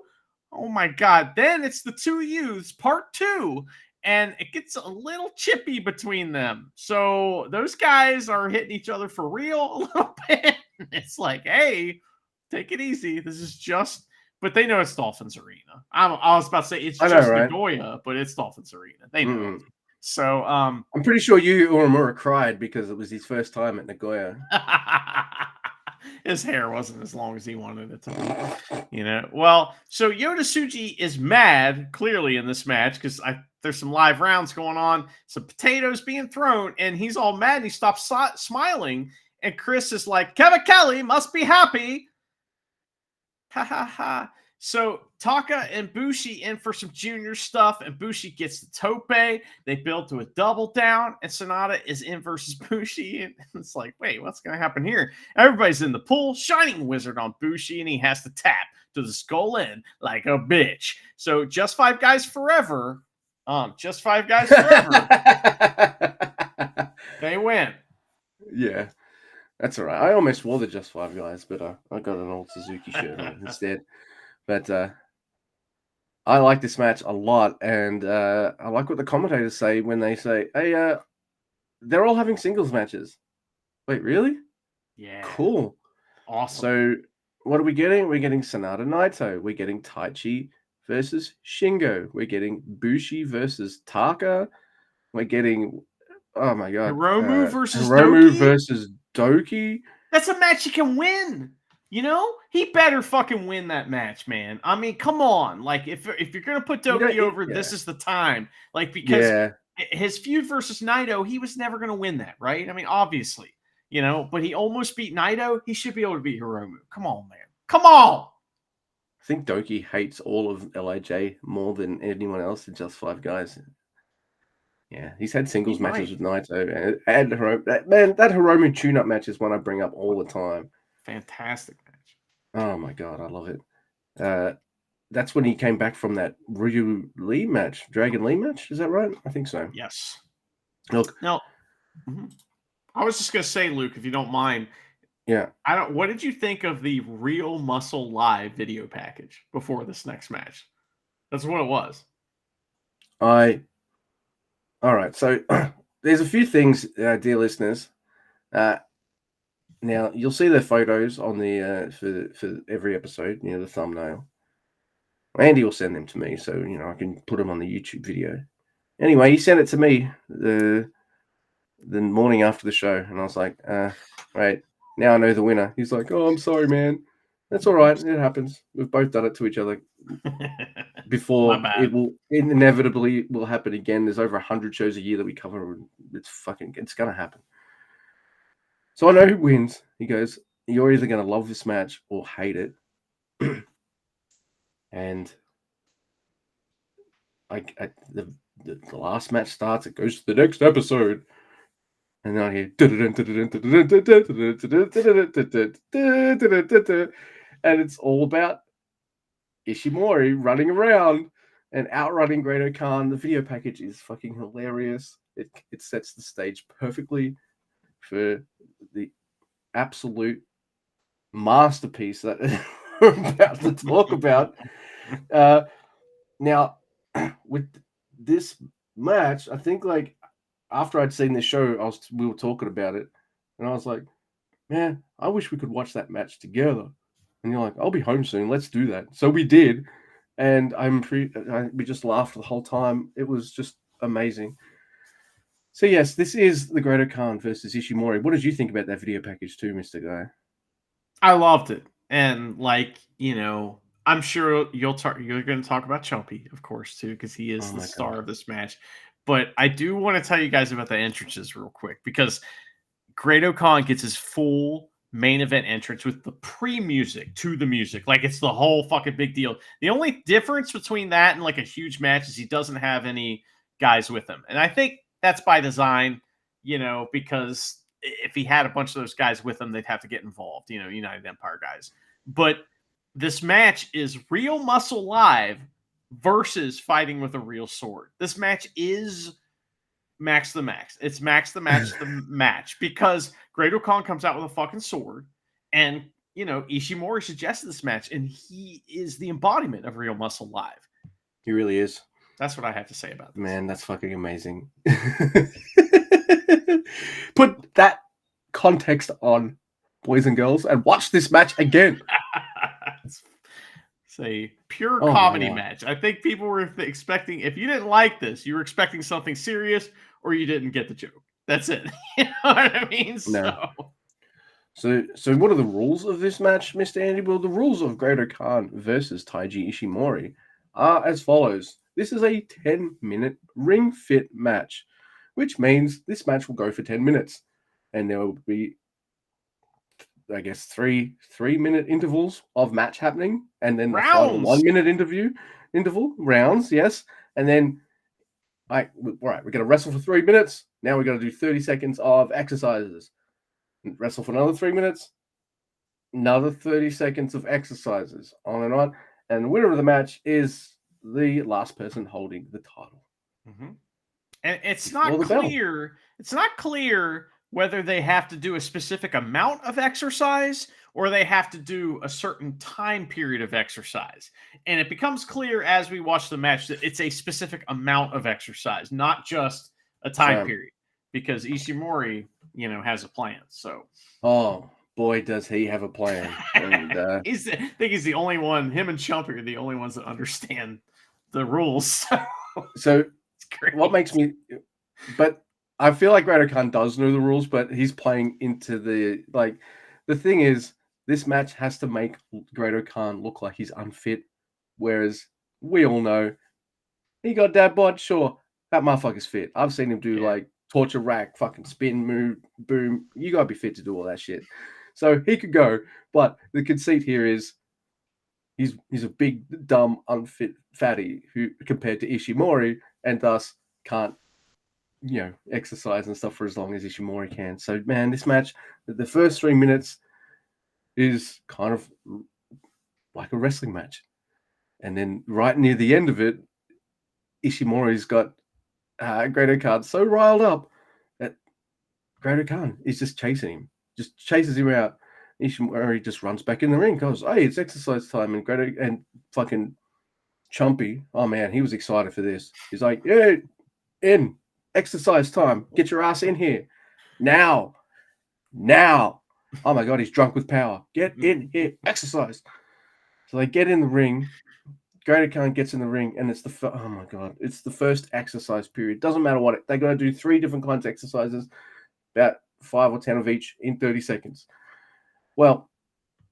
Oh my God. Then it's the two youths, part 2, and it gets a little chippy between them. So those guys are hitting each other for real a little bit. It's like, hey, take it easy. This is just, but they know it's Dolphins Arena. I was about to say it's just Nagoya, but it's Dolphins Arena. They know. So I'm pretty sure Yuya Uemura cried because it was his first time at Nagoya. His hair wasn't as long as he wanted it to be, you know. Well, so Yota Tsuji is mad clearly in this match because there's some live rounds going on, some potatoes being thrown, and he's all mad. And he stops smiling, and Chris is like, "Kevin Kelly must be happy." Ha ha ha. So Taka and Bushi in for some junior stuff, and Bushi gets the tope. They build to a double down, and Sonata is in versus Bushi. And it's like, wait, what's going to happen here? Everybody's in the pool. Shining Wizard on Bushi, and he has to tap to the skull end like a bitch. So Just Five Guys forever. Just Five Guys forever. They win. Yeah. That's all right. I almost wore the Just Five Guys, but I got an old Suzuki shirt on instead. But I like this match a lot, and I like what the commentators say when they say, hey, they're all having singles matches. Wait, really? Yeah. Cool. Awesome. So what are we getting? We're getting Sonata Naito. We're getting Taichi versus Shingo. We're getting Bushi versus Taka. We're getting, oh my God. Hiromu versus Hiromu Doki? versus Doki. That's a match he can win. You know, he better fucking win that match, man. I mean, come on. Like, if you're gonna put Doki over, this is the time. Like, because his feud versus Naito, he was never gonna win that, right? I mean, obviously, you know, but he almost beat Naito. He should be able to beat Hiromu. Come on, man. Come on. I think Doki hates all of LIJ more than anyone else in Just Five Guys. Yeah, he's had singles matches with Naito and Hiromu. Man, that Hiromu tune-up match is one I bring up all the time. Fantastic match. Oh my god, I love it. That's when he came back from that Ryu Lee match, Dragon Lee match. Is that right? I think so. Yes. Look, now, I was just gonna say, Luke, if you don't mind. Yeah. What did you think of the Real Muscle Live video package before this next match? That's what it was. All right. So there's a few things, dear listeners. Now you'll see the photos on the for every episode, you know, the thumbnail. Andy will send them to me, so you know I can put them on the YouTube video. Anyway, he sent it to me the morning after the show, and I was like, right, now I know the winner. He's like, oh, I'm sorry, man. That's all right. It happens. We've both done it to each other before. It inevitably will happen again. There's over 100 shows a year that we cover. It's gonna happen. So I know who wins. He goes, you're either gonna love this match or hate it. And the last match starts. It goes to the next episode. And then I hear, and it's all about Ishimori running around and outrunning Great Khan. The video package is fucking hilarious. It sets the stage perfectly for the absolute masterpiece that we're about to talk about. Now, with this match, I think like after I'd seen this show, we were talking about it, and I was like, man, I wish we could watch that match together. And you're like, I'll be home soon. Let's do that. So we did, and we just laughed the whole time. It was just amazing. So yes, this is the Great Khan versus Ishimori. What did you think about that video package too, Mr. Guy? I loved it, and like you know, I'm sure you're going to talk about Chumpy, of course, too, because he is the star of this match. But I do want to tell you guys about the entrances real quick, because Great Khan gets his full main event entrance with the pre-music to the music. Like, it's the whole fucking big deal. The only difference between that and like a huge match is he doesn't have any guys with him. And I think that's by design, you know, because if he had a bunch of those guys with him, they'd have to get involved, you know, United Empire guys. But this match is Real Muscle Live versus fighting with a real sword. This match is Max the Match. It's Max the Match the match, because Great Khan comes out with a fucking sword, and you know Ishimori suggested this match, and he is the embodiment of Real Muscle Live. He really is. That's what I have to say about this. Man, that's fucking amazing. Put that context on, boys and girls, and watch this match again. It's a pure comedy match. I think people were expecting, if you didn't like this, you were expecting something serious, or you didn't get the joke. That's it. You know what I mean? No. So what are the rules of this match, Mr. Andy? Well, the rules of Great Khan versus Taiji Ishimori are as follows. This is a 10-minute ring fit match, which means this match will go for 10 minutes. And there will be, I guess, three 3-minute intervals of match happening, and then the final 1-minute interval rounds, yes. And then, all right, we're going to wrestle for 3 minutes. Now we're going to do 30 seconds of exercises. Wrestle for another 3 minutes. Another 30 seconds of exercises, on and on. And the winner of the match is the last person holding the title. Mm-hmm. And it's not clear. It's not clear whether they have to do a specific amount of exercise or they have to do a certain time period of exercise. And it becomes clear as we watch the match that it's a specific amount of exercise, not just a time period, because Ishimori, you know, has a plan. So, oh boy, does he have a plan. And, I think he's the only one, him and Chumpy are the only ones that understand the rules. So what makes me, but I feel like Great Khan does know the rules, but he's playing into the thing is, this match has to make Great Khan look like he's unfit, whereas we all know he got dad bod. Sure, that motherfucker's fit. I've seen him do like torture rack, fucking spin, move, boom. You gotta be fit to do all that shit. So he could go, but the conceit here is he's a big, dumb, unfit fatty who compared to Ishimori, and thus can't exercise and stuff for as long as Ishimori can. So man, this match, the first 3 minutes is kind of like a wrestling match, and then right near the end of it, Ishimori's got Great Okada so riled up that Great Okada is just chasing him, just chases him out. Ishimori just runs back in the ring, goes, "Hey, it's exercise time!" And fucking Chumpy, oh man, he was excited for this. He's like, "Yeah, in exercise time. Get your ass in here now, now!" Oh my god, he's drunk with power. Get in here, exercise. So they get in the ring. Great Khan gets in the ring, and it's oh my god, it's the first exercise period. Doesn't matter what they got to do 3 different kinds of exercises, about 5 or 10 of each in 30 seconds. Well,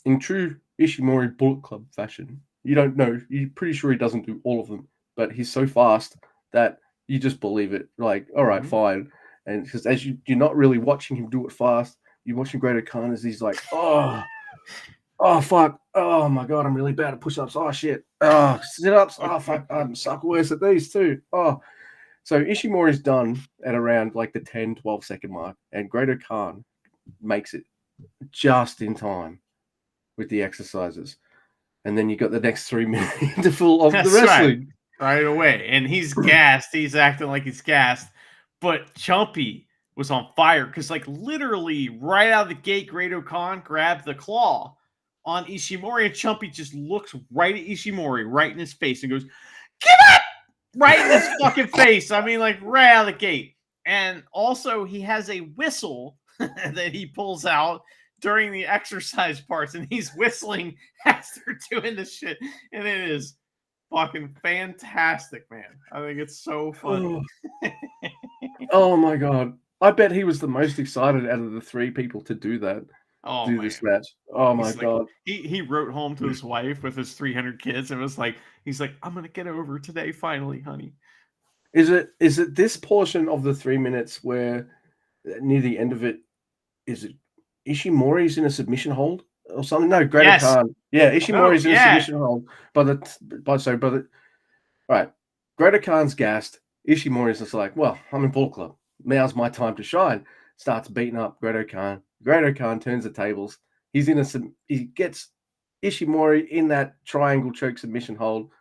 in true Ishimori Bullet Club fashion, you don't know. You're pretty sure he doesn't do all of them, but he's so fast that you just believe it. Like, all right, fine. And because as you're not really watching him do it fast, you're watching Great Khan as he's like, oh fuck, oh my god, I'm really bad at push-ups. Oh shit, oh sit-ups. Oh fuck, I'm suck worse at these too. Oh, so Ishimori's done at around like the 10-12 second mark, and Great Khan makes it just in time with the exercises, and then you got the next 3 minutes interval of the wrestling right away, and he's gassed. He's acting like he's gassed, but Chumpy was on fire because, like, literally right out of the gate, Great Khan grabbed the claw on Ishimori, and Chumpy just looks right at Ishimori, right in his face, and goes, "Give up!" Right in his fucking face. I mean, like, right out of the gate. And also, he has a whistle that he pulls out during the exercise parts, and he's whistling as they're doing this shit, and it is fucking fantastic, man. I think it's so funny. Oh my god, I bet he was the most excited out of the 3 people to do that. This match. Oh my god. He wrote home to his wife with his 300 kids and was like, he's like, "I'm gonna get over today finally, honey." Is it this portion of the 3 minutes where near the end of it, is it Ishimori's in a submission hold or something? No, Great Khan. Yeah, Ishimori's in a submission hold. Right. Great Khan's gassed. Ishimori's just like, well, I'm in Bullet Club. Now's my time to shine. Starts beating up Great Khan. Great Khan turns the tables. He gets Ishimori in that triangle choke submission hold.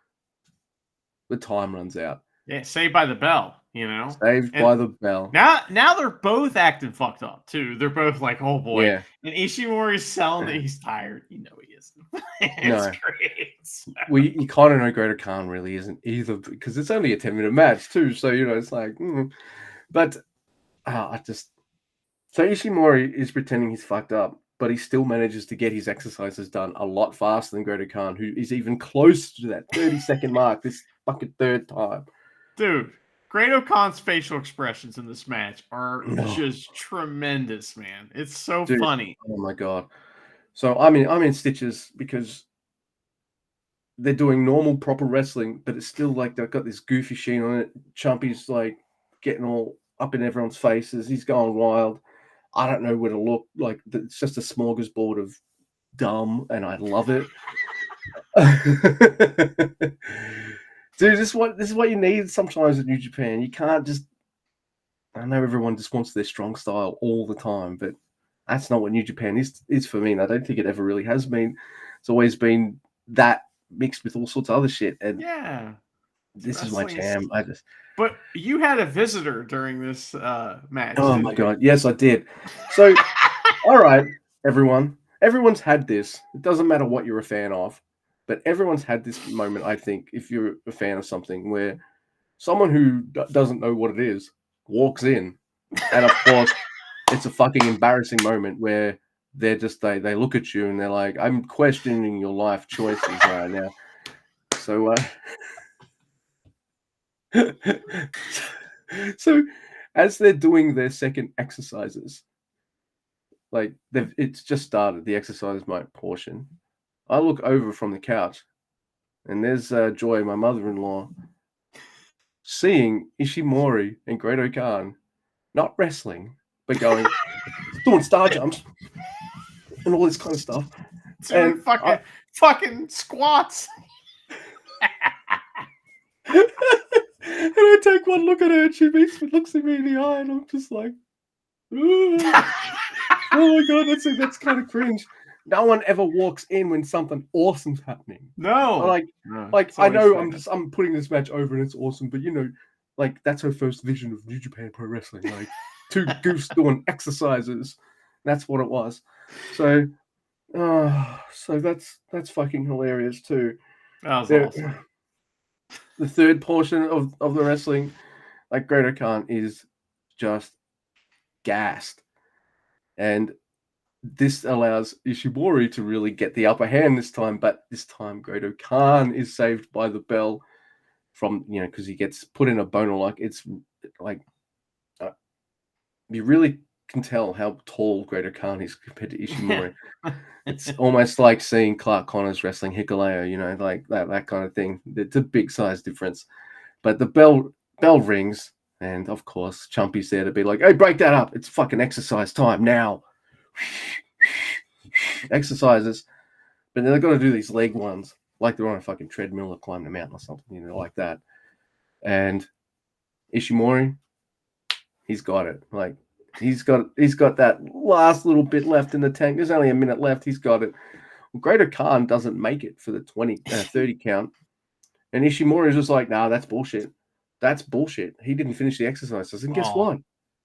The time runs out. Yeah, saved by the bell, you know? Saved by the bell. Now they're both acting fucked up, too. They're both like, oh boy. Yeah. And Ishimori's selling that he's tired. You know he isn't. It's great. Well, you kind of know Great Khan really isn't either, because it's only a 10-minute match, too. So, it's like, But So Ishimori is pretending he's fucked up, but he still manages to get his exercises done a lot faster than Great Khan, who is even close to that 30-second mark this fucking third time. Dude, Great Khan's facial expressions in this match are just tremendous, man. It's so funny. Oh my god. So I'm in stitches because they're doing normal, proper wrestling, but it's still like they've got this goofy sheen on it. Chumpy's like getting all up in everyone's faces. He's going wild. I don't know where to look. Like, it's just a smorgasbord of dumb, and I love it. Dude, this is what you need sometimes in New Japan. You can't just. I know everyone just wants their strong style all the time, but that's not what New Japan is for me. And I don't think it ever really has been. It's always been that mixed with all sorts of other shit. And this is my jam. But you had a visitor during this match. Oh my god, yes, I did. So, all right, everyone. Everyone's had this. It doesn't matter what you're a fan of, but everyone's had this moment, I think, if you're a fan of something, where someone who doesn't know what it is walks in, and of course, it's a fucking embarrassing moment where they're just they look at you and they're like, "I'm questioning your life choices right now." So, so as they're doing their second exercises, like it's just started the exercise portion. I look over from the couch, and there's Joy, my mother-in-law, seeing Ishimori and Great Khan not wrestling, but doing star jumps and all this kind of stuff. Doing fucking squats. And I take one look at her, and she looks at me in the eye, and I'm just like, oh my god, that's kind of cringe. No one ever walks in when something awesome's happening. No, I know I'm putting this match over and it's awesome, but that's her first vision of New Japan Pro Wrestling, like two goofs doing exercises. That's what it was. So that's fucking hilarious too. That was awesome. The third portion of the wrestling, like Great Khan is just gassed, and this allows Ishimori to really get the upper hand this time. But this time, Great Khan is saved by the bell from because he gets put in a boner lock. It's like you really can tell how tall Great Khan is compared to Ishimori. It's almost like seeing Clark Connors wrestling Hikuleo, like that kind of thing. It's a big size difference. But the bell rings, and of course, Chumpy's there to be like, hey, break that up. It's fucking exercise time now. Exercises. But then they've got to do these leg ones, like they're on a fucking treadmill or climbing a mountain or something, like that. And Ishimori, he's got it. Like, he's got that last little bit left in the tank. There's only a minute left. He's got it. Well, Great Khan doesn't make it for the 30 count. And Ishimori is just like, nah, that's bullshit. That's bullshit. He didn't finish the exercises. And guess what?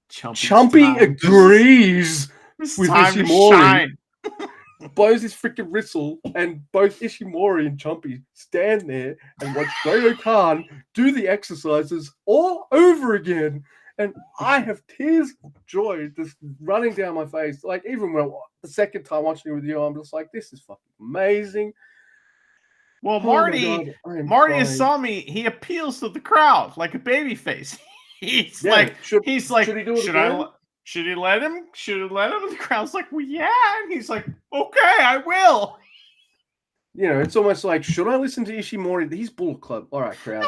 Chumpy agrees with Ishimori. Blows his freaking whistle, and both Ishimori and Chumpy stand there and watch Great Khan do the exercises all over again. And I have tears of joy just running down my face. Like, even when the second time watching it with you, I'm just like, this is fucking amazing. Well, Marty Asami, he appeals to the crowd like a baby face. He's like, should he do it again? Should he let him? And the crowd's like, well, yeah. And he's like, okay, I will. It's almost like, should I listen to Ishimori? He's Bull Club. All right, crowd.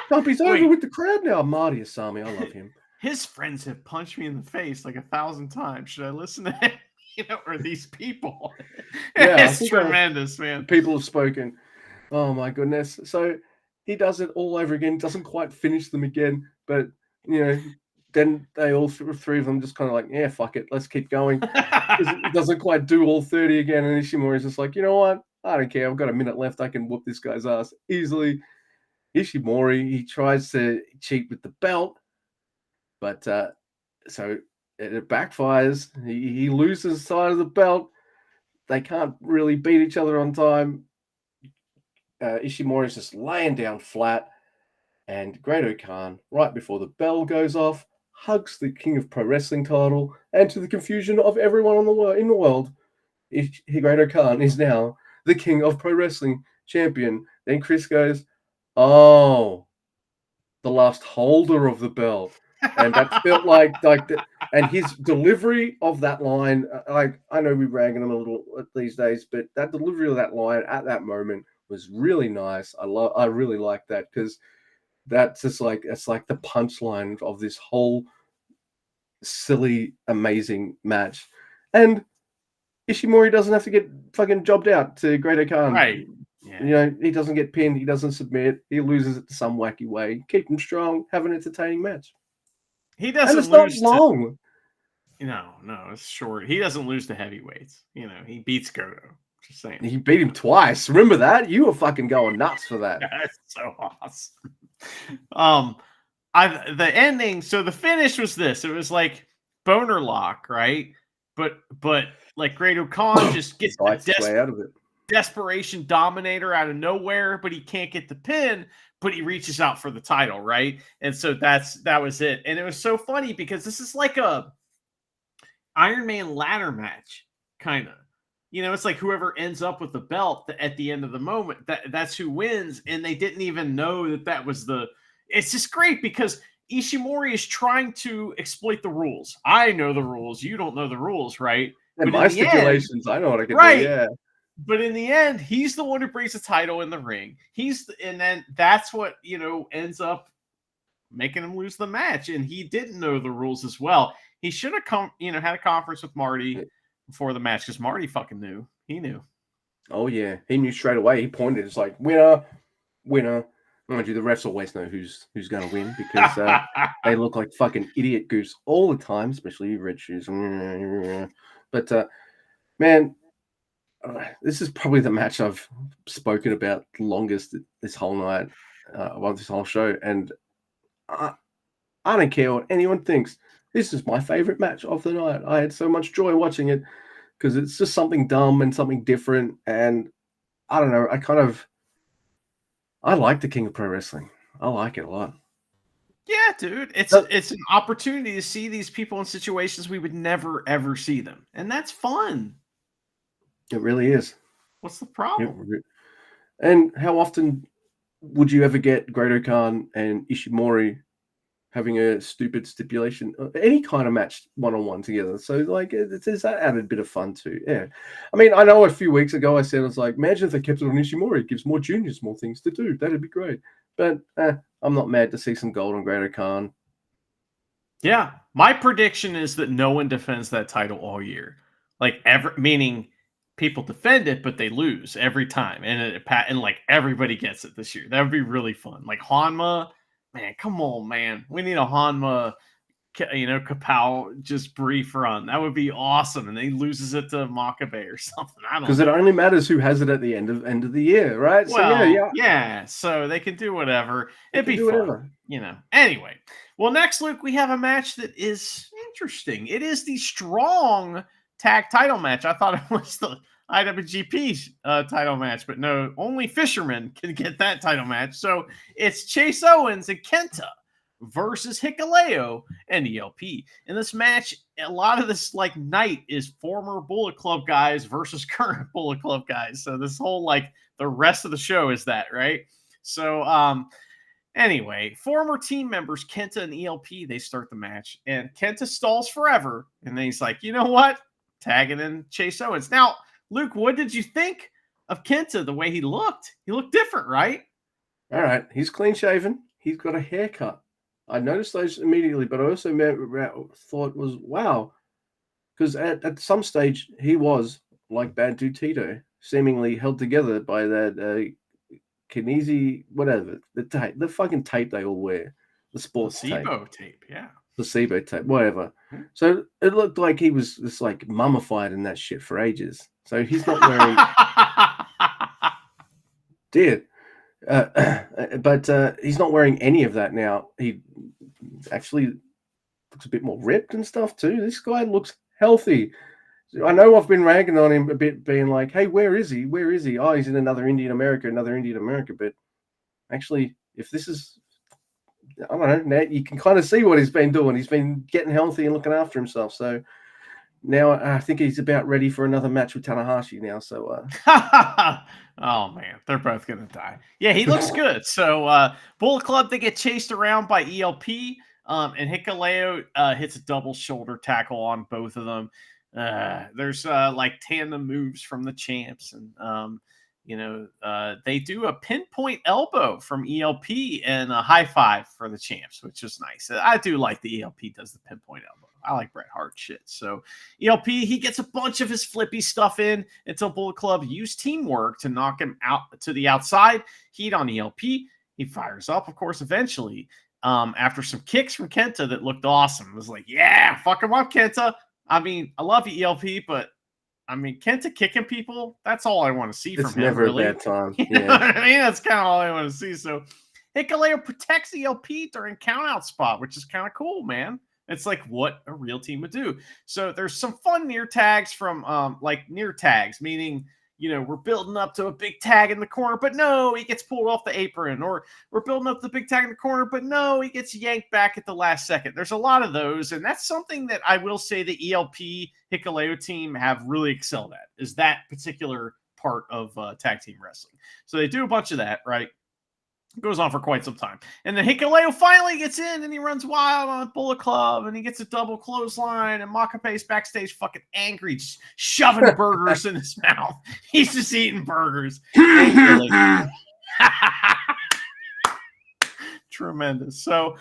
Chumpy's over with the crowd now. Marty Asami, I love him. His friends have punched me in the face like 1,000 times. Should I listen to him? Or these people? Yeah, it's tremendous, man. People have spoken. Oh my goodness. So he does it all over again. Doesn't quite finish them again, but then they all three of them just kind of like, yeah, fuck it, let's keep going. It doesn't quite do all 30 again, and Ishimori's just like, you know what? I don't care. I've got a minute left. I can whoop this guy's ass easily. Ishimori, he tries to cheat with the belt, but so it backfires. He loses side of the belt. They can't really beat each other on time. Ishimori's just laying down flat, and Great Khan, right before the bell goes off, hugs the King of Pro Wrestling title, and to the confusion of everyone in the world, Great Khan is now the King of Pro Wrestling champion. Then Chris goes, oh, the last holder of the belt. And that felt like and his delivery of that line, like, I know we're ragging him a little these days, but that delivery of that line at that moment was really nice. I really like that, because that's just like, it's like the punchline of this whole silly, amazing match. And Ishimori doesn't have to get fucking jobbed out to Great Khan. Right. Yeah. He doesn't get pinned. He doesn't submit. He loses it some wacky way. Keep him strong. Have an entertaining match. He doesn't lose. And it's not long. No, it's short. He doesn't lose to heavyweights. He beats Goto. Just saying. He beat him twice. Remember that? You were fucking going nuts for that. That's so awesome. The ending. So the finish was this. It was like boner lock, right? But like Great Khan just gets way out of it. Desperation Dominator out of nowhere, but he can't get the pin, but he reaches out for the title, right? And so that was it. And it was so funny because this is like a Iron Man ladder match, kind of. It's like whoever ends up with the belt at the end of the moment, that's who wins. And they didn't even know that was it's just great because Ishimori is trying to exploit the rules. I know the rules. You don't know the rules, right? And my stipulations, I know what I can do, yeah. But in the end, he's the one who brings the title in the ring. And then that's what, ends up making him lose the match. And he didn't know the rules as well. He should have had a conference with Marty before the match because Marty fucking knew. He knew. Oh yeah, he knew straight away. He pointed. It's like winner, winner. Mind you, the refs always know who's going to win because they look like fucking idiot goofs all the time, especially red shoes. But man, this is probably the match I've spoken about longest this whole night, this whole show, and I don't care what anyone thinks. This is my favorite match of the night. I had so much joy watching it because it's just something dumb and something different, and I don't know. I like the King of Pro Wrestling. I like it a lot. Yeah, dude. It's an opportunity to see these people in situations we would never, ever see them. And that's fun. It really is. What's the problem? And how often would you ever get Great Khan and Ishimori having a stupid stipulation, any kind of match one-on-one together? So like, there's that added bit of fun too. Yeah. I mean, I know a few weeks ago I said, I was like, imagine if they kept it on Ishimori. It gives more juniors more things to do. That'd be great. But I'm not mad to see some gold on Great Khan. Yeah. My prediction is that no one defends that title all year. Like, meaning people defend it, but they lose every time. And like everybody gets it this year. That would be really fun. Like Hanma, man, come on, man. We need a Hanma, Kapow just brief run. That would be awesome. And then he loses it to Makabe or something. I don't know. Because it only matters who has it at the end of the year, right? Well, so yeah. So they can do whatever. It'd be fun. Anyway. Well, next, Luke, we have a match that is interesting. It is the strong tag title match. I thought it was the IWGP title match, but no, only Fisherman can get that title match. So it's Chase Owens and Kenta versus Hikuleo and ELP. In this match, a lot of this night is former Bullet Club guys versus current Bullet Club guys. So this whole the rest of the show is that, right? So anyway, former team members Kenta and ELP, they start the match, and Kenta stalls forever, and then he's like, you know what? Tagging in Chase Owens. Now, Luke, what did you think of Kenta, the way he looked? He looked different, right? All right. He's clean shaven. He's got a haircut. I noticed those immediately, but I also thought was, wow. Because at some stage, he was, like Bad Dude Tito, seemingly held together by that Kinesi, whatever, the fucking tape they all wear. The sports placebo tape, yeah. Placebo tape, whatever. So it looked like he was just mummified in that shit for ages. So he's not wearing... Did. But he's not wearing any of that now. He actually looks a bit more ripped and stuff too. This guy looks healthy. I know I've been ragging on him a bit, being like, hey, where is he? Where is he? Oh, he's in another Indian America. But actually, if this is, I don't know, you can kind of see what he's been doing. He's been getting healthy and looking after himself. So now I think he's about ready for another match with Tanahashi now. So, oh man, they're both gonna die. Yeah, he looks good. So, Bullet Club, they get chased around by ELP, and Hikuleo hits a double shoulder tackle on both of them. There's tandem moves from the champs, and they do a pinpoint elbow from ELP and a high five for the champs, which is nice. I do like the ELP does the pinpoint elbow. I like Bret Hart shit. So ELP, he gets a bunch of his flippy stuff in until Bullet Club use teamwork to knock him out to the outside. Heat on ELP. He fires up, of course, eventually, after some kicks from Kenta that looked awesome. It was like, yeah, fuck him up, Kenta. I mean, I love ELP, but I mean, Kenta kicking people, that's all I want to see from him. It's never really. a bad time. You know what I mean? That's kind of all I want to see. So Hikuleo protects ELP during countout spot, which is kind of cool, man. It's like what a real team would do. So there's some fun near tags from near tags, meaning, we're building up to a big tag in the corner, but no, he gets pulled off the apron, or we're building up the big tag in the corner, but no, he gets yanked back at the last second. There's a lot of those, and that's something that I will say the ELP Hikuleo team have really excelled at, is that particular part of tag team wrestling. So they do a bunch of that, right? It goes on for quite some time. And then Hikuleo finally gets in, and he runs wild on Bullet Club, and he gets a double clothesline, and Makabe's backstage fucking angry, just shoving burgers in his mouth. He's just eating burgers. Tremendous. So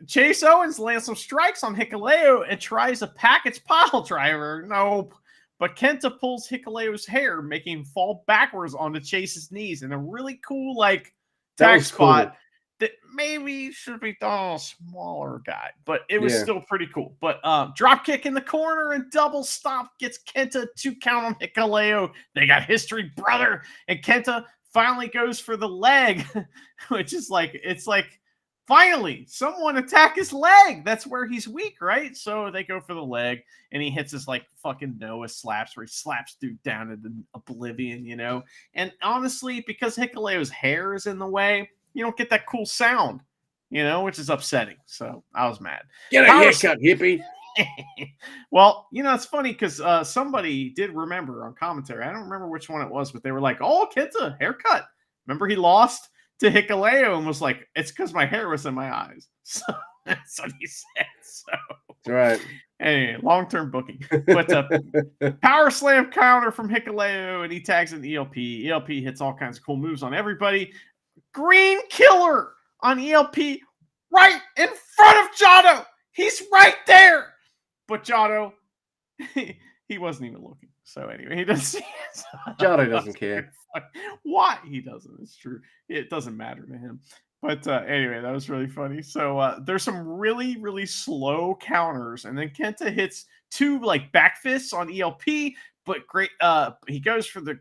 Chase Owens lands some strikes on Hikuleo and tries a package pile driver. Nope. But Kenta pulls Hikuleo's hair, making him fall backwards onto Chase's knees in a really cool, like, tag spot that maybe should be done on a smaller guy, but it was still pretty cool. But drop kick in the corner and double stomp gets Kenta 2 count on Hikuleo. They got history, brother. And Kenta finally goes for the leg, which is like, it's like, finally, someone attack his leg. That's where he's weak, right? So they go for the leg, and he hits his like fucking Noah slaps where he slaps dude down into oblivion, you know? And honestly, because Hikuleo's hair is in the way, you don't get that cool sound, you know, which is upsetting. So I was mad. Get a haircut, hippie. Well, you know, it's funny because somebody did remember on commentary. I don't remember which one it was, but they were like, oh, Kenta, haircut. Remember he lost to Hikuleo and was like, it's because my hair was in my eyes. So that's what he said. So right. Anyway, long-term booking. But power slam counter from Hikuleo, and he tags in ELP. ELP hits all kinds of cool moves on everybody. Green killer on ELP right in front of Jado. He's right there. But Jado, he wasn't even looking. So anyway, he doesn't see it. Jado doesn't care. Why? He doesn't. It's true. It doesn't matter to him. But anyway, that was really funny. So there's some really, really slow counters. And then Kenta hits 2 like back fists on ELP. But great. He goes for the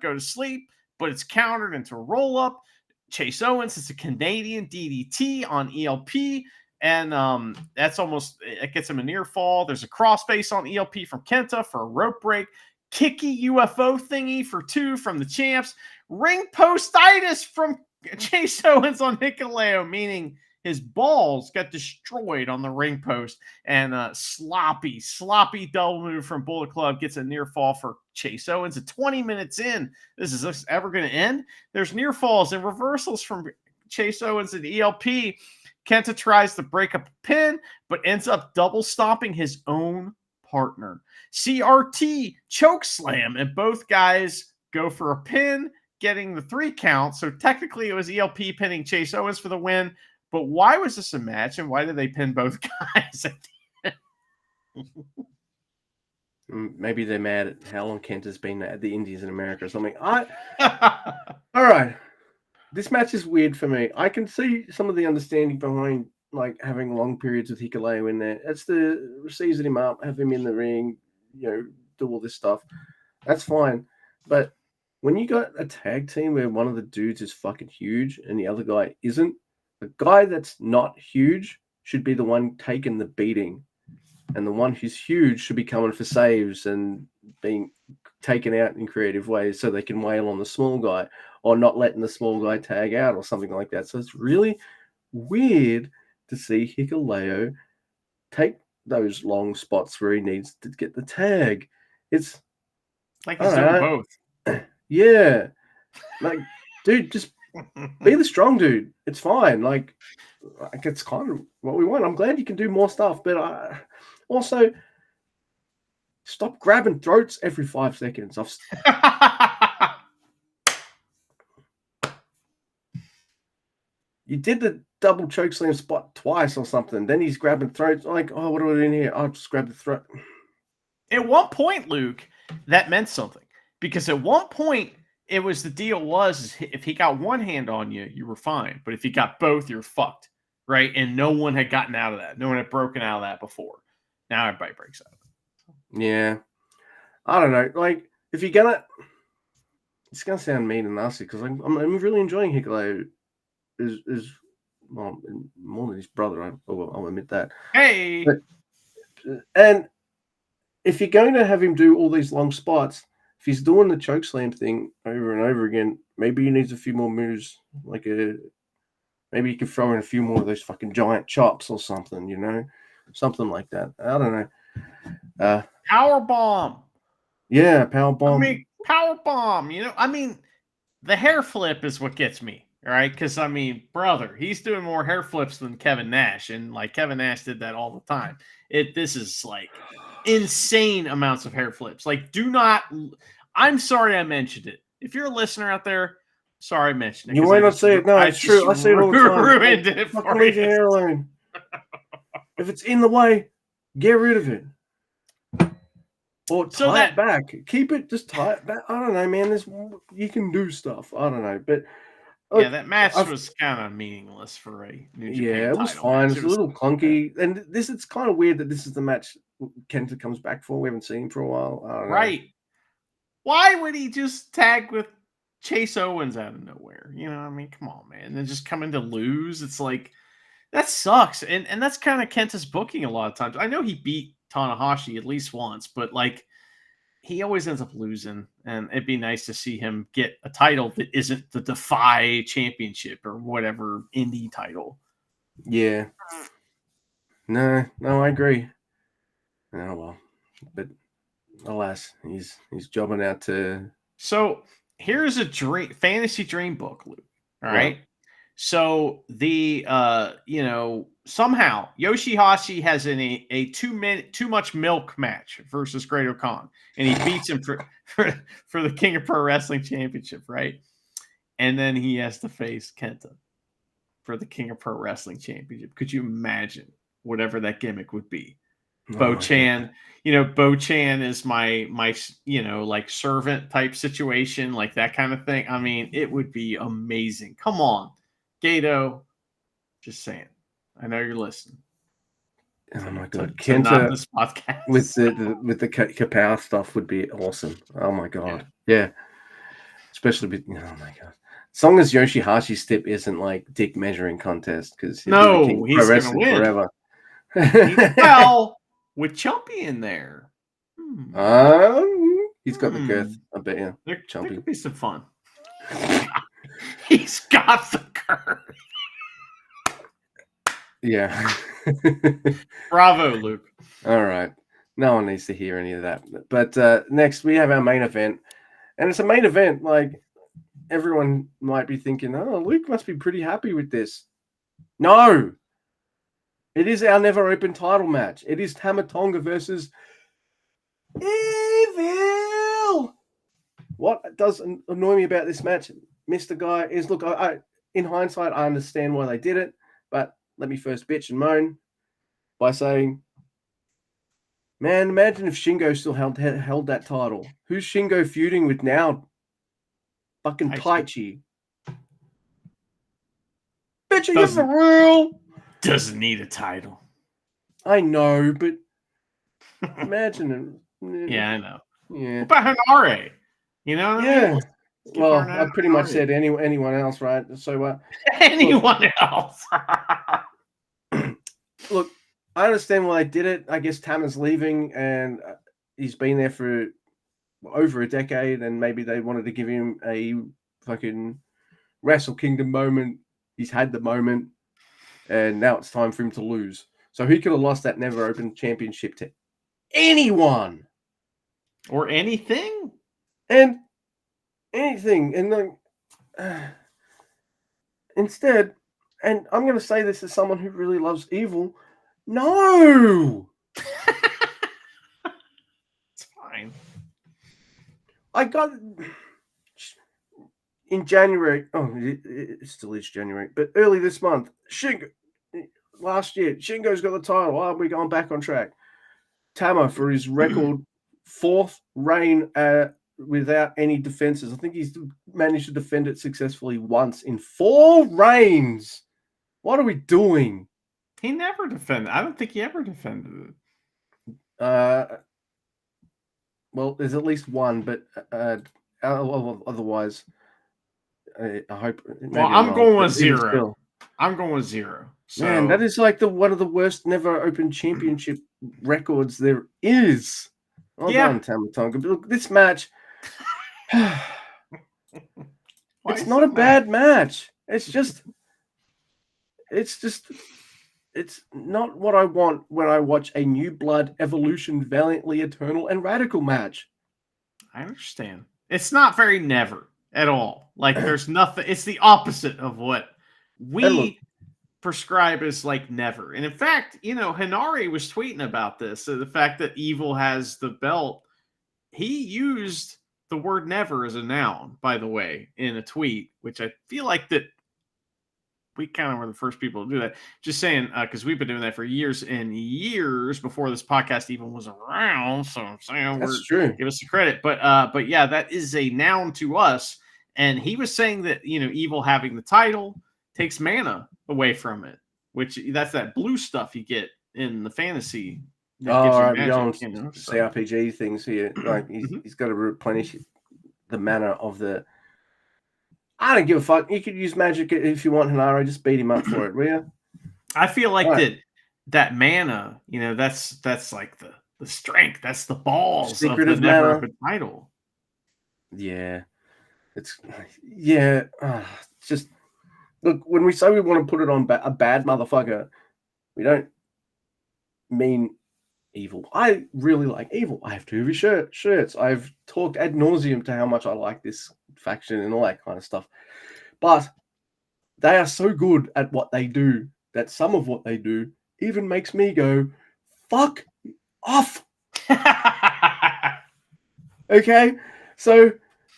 go to sleep, but it's countered into a roll up. Chase Owens is a Canadian DDT on ELP. And that's almost, it gets him a near fall. There's a crossface on ELP from Kenta for a rope break. Kicky UFO thingy for 2 from the champs. Ring postitis from Chase Owens on Hikuleo, meaning his balls got destroyed on the ring post. And sloppy double move from Bullet Club gets a near fall for Chase Owens. At 20 minutes in, is this ever going to end? There's near falls and reversals from Chase Owens and ELP. Kenta tries to break up a pin, but ends up double stomping his own partner. CRT choke slam, and both guys go for a pin, getting the 3 count. So technically it was ELP pinning Chase Owens for the win. But why was this a match, and why did they pin both guys at the end? Maybe they're mad at how long Kenta's been at the Indies in America or something. All right. This match is weird for me. I can see some of the understanding behind like having long periods with Hikuleo in there. It's the season him up, have him in the ring, you know, do all this stuff. That's fine. But when you got a tag team where one of the dudes is fucking huge and the other guy isn't, the guy that's not huge should be the one taking the beating. And the one who's huge should be coming for saves and being taken out in creative ways so they can wail on the small guy or not letting the small guy tag out or something like that. So it's really weird to see Hikuleo take those long spots where he needs to get the tag. It's like he's doing both. Yeah. Like, dude, just be the strong dude. It's fine. Like it's kind of what we want. I'm glad you can do more stuff, but also stop grabbing throats every 5 seconds. You did the double choke slam spot twice or something. Then he's grabbing throats. Like, oh, what do I do in here? I'll just grab the throat. At one point, Luke, that meant something. Because at one point, it was the deal was if he got one hand on you, you were fine. But if he got both, you're fucked. Right? And no one had gotten out of that. No one had broken out of that before. Now everybody breaks out of it. Yeah. I don't know. Like, if you're going to... It's going to sound mean and nasty because I'm really enjoying Hikuleo. Is well, more than his brother. I'll admit that. Hey! And if you're going to have him do all these long spots, if he's doing the chokeslam thing over and over again, maybe he needs a few more moves. Maybe you can throw in a few more of those fucking giant chops or something, you know? Something like that. I don't know. Power bomb. Yeah, power bomb. I mean, power bomb. You know, I mean, the hair flip is what gets me. Right? Because, I mean, brother, he's doing more hair flips than Kevin Nash. And, like, Kevin Nash did that all the time. This is, like, insane amounts of hair flips. Like, do not – I'm sorry I mentioned it. If you're a listener out there, Sorry, I mentioned it. You 'cause might I not just see it. No, I it's just true. I see it all the time. ruined it Fucking for leave your you. hair alone. If it's in the way, get rid of it. Or So tie that it back. Keep it, just tie it back. I don't know, man. You can do stuff. I don't know. But yeah, look, that match was kind of meaningless for a New Japan it was title fine. match. It's a little clunky. And it's kind of weird that this is the match Kenta comes back for. We haven't seen him for a while. I don't know. Right. Why would he just tag with Chase Owens out of nowhere? You know, I mean, come on, man. And then just coming to lose. It's like, that sucks. And that's kind of Kenta's booking a lot of times. I know he beat Tanahashi at least once, but like, he always ends up losing. And it'd be nice to see him get a title that isn't the Defy Championship or whatever indie title. Yeah. No, I agree. Oh well. But alas, he's jobbing out to. So here's a fantasy dream book, Luke. All right. So the somehow Yoshihashi has a 2 minute too much milk match versus Great Khan, and he beats him for the King of Pro Wrestling Championship, right? And then he has to face Kenta for the King of Pro Wrestling Championship. Could you imagine whatever that gimmick would be? Bo Chan, Bo Chan is my like servant type situation, like that kind of thing. I mean, it would be amazing. Come on, Gato. Just saying. I know you're listening. Oh my god, Kenta this podcast with the Kapow stuff would be awesome. Oh my god, yeah. Especially with, oh my god. As long as Yoshihashi's step isn't like dick measuring contest, because he's gonna win forever. Well, with Chumpy in there. He's got the girth, I bet you. There could be some fun. He's got the girth. Yeah. Bravo, Luke. All right. No one needs to hear any of that. But next we have our main event. And it's a main event. Like, everyone might be thinking, oh, Luke must be pretty happy with this. No. It is our never open title match. It is Tama Tonga versus Evil. What does annoy me about this match, Mr. Guy, is, look, I in hindsight, I understand why they did it, but let me first bitch and moan by saying, man, imagine if Shingo still held that title. Who's Shingo feuding with now? Fucking Taichi. Bitch, are you for real? Doesn't need a title. I know, but imagine it. Yeah, I know. Yeah. What about Hanare? You know what I mean? Well, I pretty much said anyone else, right? So anyone else. Look, I understand why they did it. I guess Tama's leaving, and he's been there for over a decade, and maybe they wanted to give him a fucking Wrestle Kingdom moment. He's had the moment, and now it's time for him to lose. So he could have lost that never open championship to anyone or anything, and anything, and then instead, and I'm going to say this as someone who really loves Evil. No, it's fine. I got in January. Oh, it still is January, but early this month, Shingo. Last year, Shingo's got the title. Oh, we're going back on track. Tama for his record 4th reign without any defenses. I think he's managed to defend it successfully once in 4 reigns. What are we doing? He never defended. I don't think he ever defended it. Well, there's at least one, but otherwise, I hope. Well, I'm going with 0. I'm going with 0. So. Man, that is like one of the worst never open championship records there is. Well done, Tama Tonga. But look, this match, it's not a bad match. It's not what I want when I watch a New Blood, Evolution, Valiantly Eternal, and Radical match. I understand. It's not very never at all. Like, there's nothing. It's the opposite of what we prescribe as like never. And in fact, Hanare was tweeting about this. So the fact that Evil has the belt, he used the word never is a noun, by the way, in a tweet, which I feel like that we kind of were the first people to do that. Just saying, because we've been doing that for years and years before this podcast even was around. So I'm saying That's true. give us the credit. But yeah, that is a noun to us. And he was saying that, evil having the title takes mana away from it, which that's that blue stuff you get in the fantasy that gives you Right, magic, going So. CRPG things here. Like he's got to replenish the mana of the. I don't give a fuck. You could use magic if you want, Hanaro. Just beat him up for it, will you? I feel like that mana, that's like the strength. That's the balls Secret of the mana. NeverOpen title. Yeah. It's just look, when we say we want to put it on a bad motherfucker, we don't mean evil. I really like evil. I have 2 of his shirts. I've talked ad nauseum to how much I like this faction and all that kind of stuff. But they are so good at what they do that some of what they do even makes me go, fuck off. Okay? So,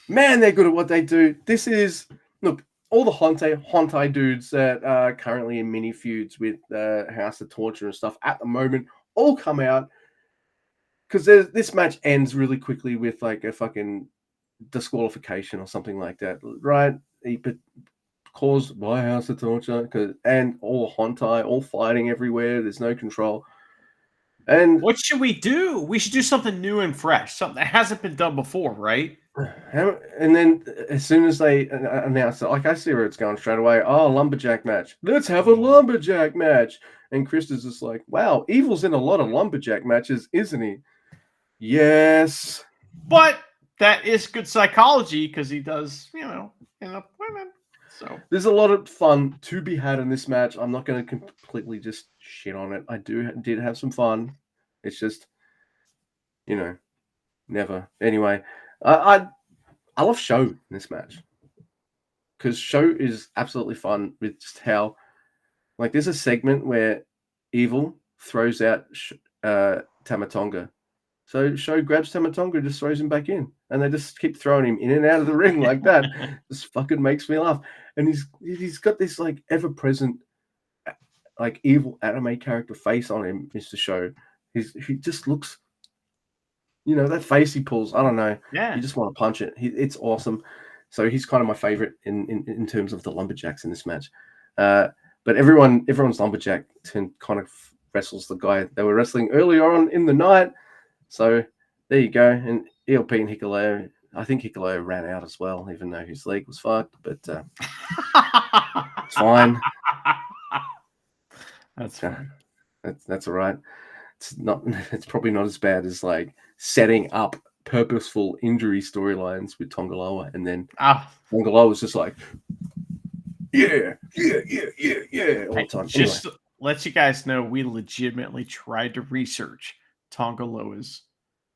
man, they're good at what they do. This is, look, all the Hontai dudes that are currently in mini feuds with House of Torture and stuff at the moment all come out because this match ends really quickly with like a fucking disqualification or something like that, right? Caused by House of Torture, and all Hontai, all fighting everywhere. There's no control. And what should we do? We should do something new and fresh, something that hasn't been done before, right? And then as soon as they announce it, like I see where it's going straight away. Oh, lumberjack match. Let's have a lumberjack match. And Chris is just like, wow, Evil's in a lot of lumberjack matches, isn't he? Yes. But that is good psychology because he does, end up winning. So there's a lot of fun to be had in this match. I'm not going to completely just shit on it. I did have some fun. It's just, never. Anyway, I love Show in this match because Show is absolutely fun with just how, like, there's a segment where Evil throws out Tamatonga. So Show grabs Tamatonga and just throws him back in. And they just keep throwing him in and out of the ring like that. Just fucking makes me laugh. And he's got this like ever-present like evil anime character face on him, Mr. Show. He just looks, that face he pulls, I don't know. Yeah. You just want to punch it. It's awesome. So he's kind of my favorite in terms of the lumberjacks in this match. But everyone's lumberjack kind of wrestles the guy they were wrestling earlier on in the night. So there you go. And ELP and Hikuleo, I think Hikuleo ran out as well, even though his leg was fucked. But it's fine. That's fine. That's all right. It's probably not as bad as like setting up purposeful injury storylines with Tongaloa, and then Tongaloa was just like, yeah, all the time. Just to let you guys know, we legitimately tried to research Tongaloa's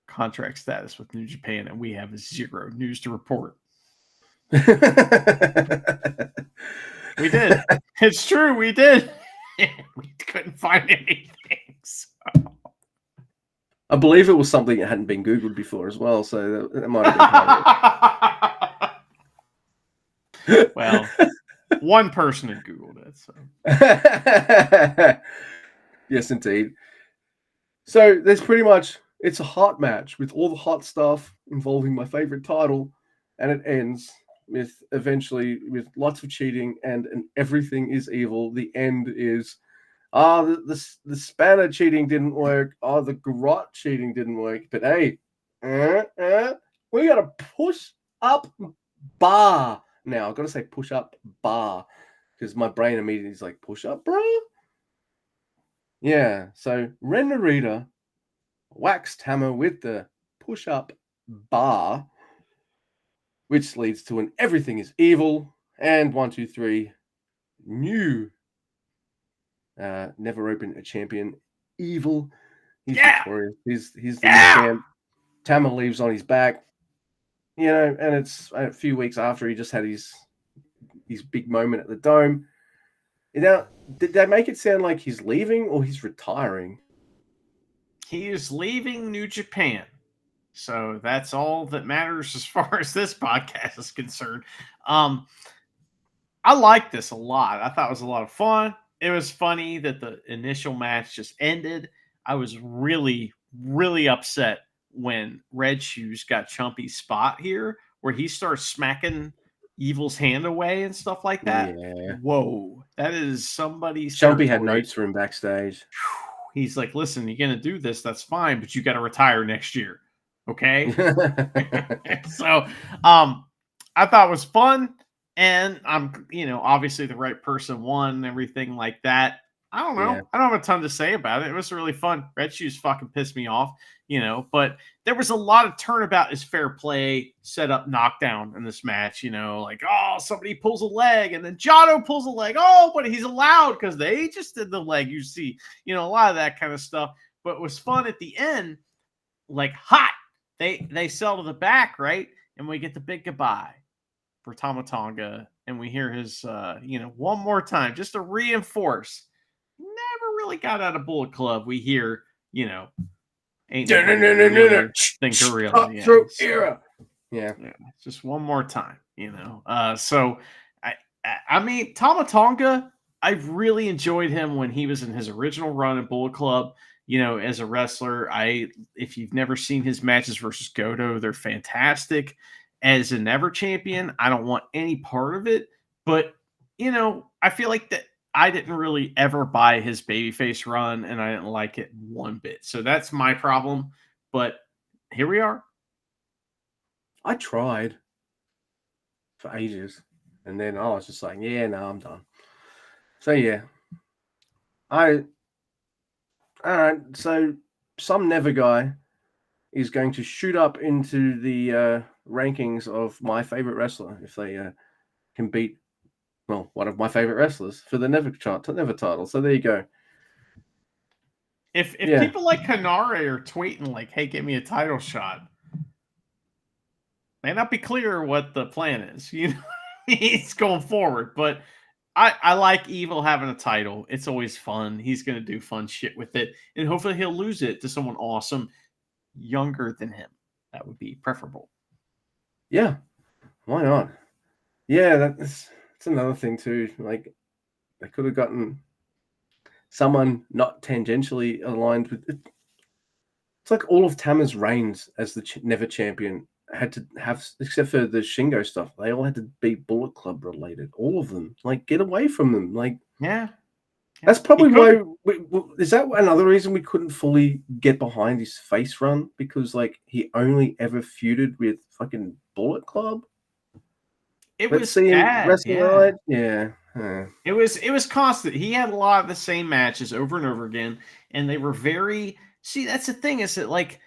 contract status with New Japan, and we have 0 news to report. We did. It's true. We did. We couldn't find anything. So. I believe it was something that hadn't been Googled before as well, so that might have been part of it. Well, one person had Googled it. So. Yes, indeed. So there's pretty much, it's a hot match with all the hot stuff involving my favorite title, and it ends with eventually with lots of cheating and everything is evil. The end is, the spanner cheating didn't work. The garrote cheating didn't work. But hey, we got a push up bar now. I've got to say push up bar because my brain immediately is like, push up, bro. Yeah. So Ren Narita waxed Hammer with the push up bar, which leads to an everything is evil and 1, 2, 3 new never open a champion evil. He's victorious. He's the champ. Tama leaves on his back, and it's a few weeks after he just had his big moment at the Dome. Now, did they make it sound like he's leaving or he's retiring? He is leaving New Japan. So that's all that matters as far as this podcast is concerned. Um, I like this a lot. I thought it was a lot of fun. It was funny that the initial match just ended. I was really, really upset when Red Shoes got Chumpy's spot here, where he starts smacking Evil's hand away and stuff like that. Yeah. Whoa, that is somebody's Chumpy had territory. notes for him backstage. He's like, listen, you're gonna do this, that's fine, but you got to retire next year, okay? So, I thought it was fun, and I'm, obviously the right person won and everything like that. I don't know. Yeah. I don't have a ton to say about it. It was really fun. Red Shoes fucking pissed me off, but there was a lot of turnabout is fair play, set up knockdown in this match, like, oh, somebody pulls a leg and then Jotto pulls a leg. Oh, but he's allowed because they just did the leg. You see, a lot of that kind of stuff. But it was fun at the end, like hot. They sell to the back, right? And we get the big goodbye for Tama Tonga, and we hear his, one more time just to reinforce. Never really got out of Bullet Club. We hear, ain't nobody really think gorilla. Yeah, era. Yeah, just one more time, So, I mean, Tama Tonga, I really enjoyed him when he was in his original run at Bullet Club. As a wrestler, if you've never seen his matches versus Goto, they're fantastic. As a Never champion, I don't want any part of it. But, I feel like that I didn't really ever buy his babyface run, and I didn't like it one bit. So that's my problem. But here we are. I tried for ages, and then I was just like, yeah, no, I'm done. So yeah, all right. So some Never guy is going to shoot up into the rankings of my favorite wrestler if they can beat, well, one of my favorite wrestlers for the Never title. So there you go. If people like Kanare are tweeting like, "Hey, give me a title shot," may not be clear what the plan is. He's going forward, but I like Evil having a title. It's always fun. He's going to do fun shit with it, and hopefully he'll lose it to someone awesome, younger than him. That would be preferable. Yeah, why not? Yeah, that's another thing too. Like, they could have gotten someone not tangentially aligned with it. It's like all of Tama's reigns as the Never champion had to have, except for the Shingo stuff, they all had to be Bullet Club related. All of them. Like, get away from them. Like, yeah. That's probably why. Is that another reason we couldn't fully get behind his face run? Because like he only ever feuded with fucking Bullet Club. It Let's was see him bad. wrestle, right? Yeah. It was constant. He had a lot of the same matches over and over again, and they were very. See, that's the thing is that like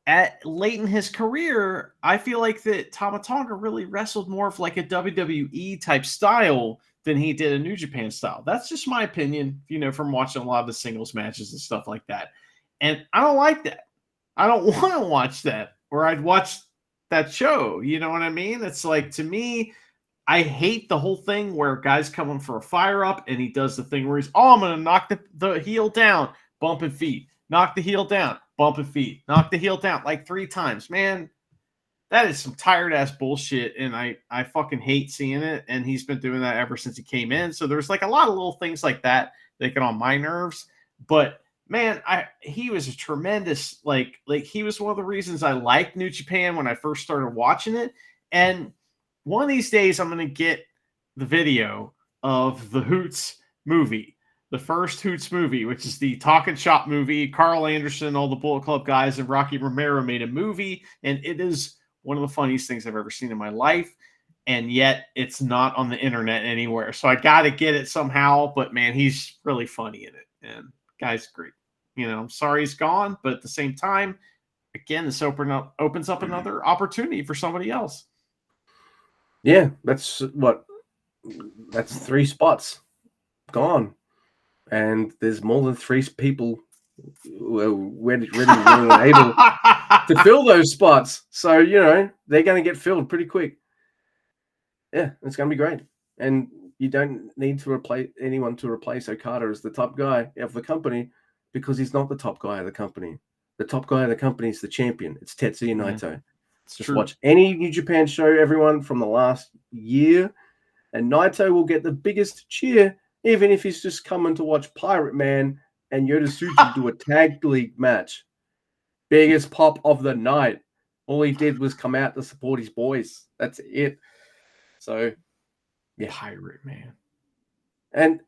at late in his career, I feel like that Tama Tonga really wrestled more of like a WWE type style than he did a New Japan style. That's just my opinion, from watching a lot of the singles matches and stuff like that. And I don't like that. I don't want to watch that, or I'd watch that show. You know what I mean? It's like, to me, I hate the whole thing where guys come in for a fire up and he does the thing where he's, oh, I'm going to knock the heel down, bumping feet, knock the heel down, bumping feet, knock the heel down like 3 times. Man, that is some tired ass bullshit. And I fucking hate seeing it. And he's been doing that ever since he came in. So there's like a lot of little things like that that get on my nerves. But man, he was a tremendous, like he was one of the reasons I liked New Japan when I first started watching it. And one of these days, I'm going to get the video of the Hoots movie, the first Hoots movie, which is the Talking Shop movie. Carl Anderson, all the Bullet Club guys, and Rocky Romero made a movie, and it is one of the funniest things I've ever seen in my life, and yet it's not on the internet anywhere. So I got to get it somehow, but man, he's really funny in it, and guy's great. I'm sorry he's gone, but at the same time, again, this opens up another opportunity for somebody else. Yeah, that's 3 spots gone, and there's more than 3 people ready, willing, and able to fill those spots. So they're going to get filled pretty quick. Yeah, it's going to be great, and you don't need to replace anyone to replace Okada as the top guy of the company, because he's not the top guy of the company. The top guy in the company is the champion. It's Tetsuya Naito. It's Just true. watch any New Japan show, everyone, from the last year, and Naito will get the biggest cheer, even if he's just coming to watch Pirate Man and Yoda do a tag league match. Biggest pop of the night. All he did was come out to support his boys. That's it. So, yeah. Pirate Man. And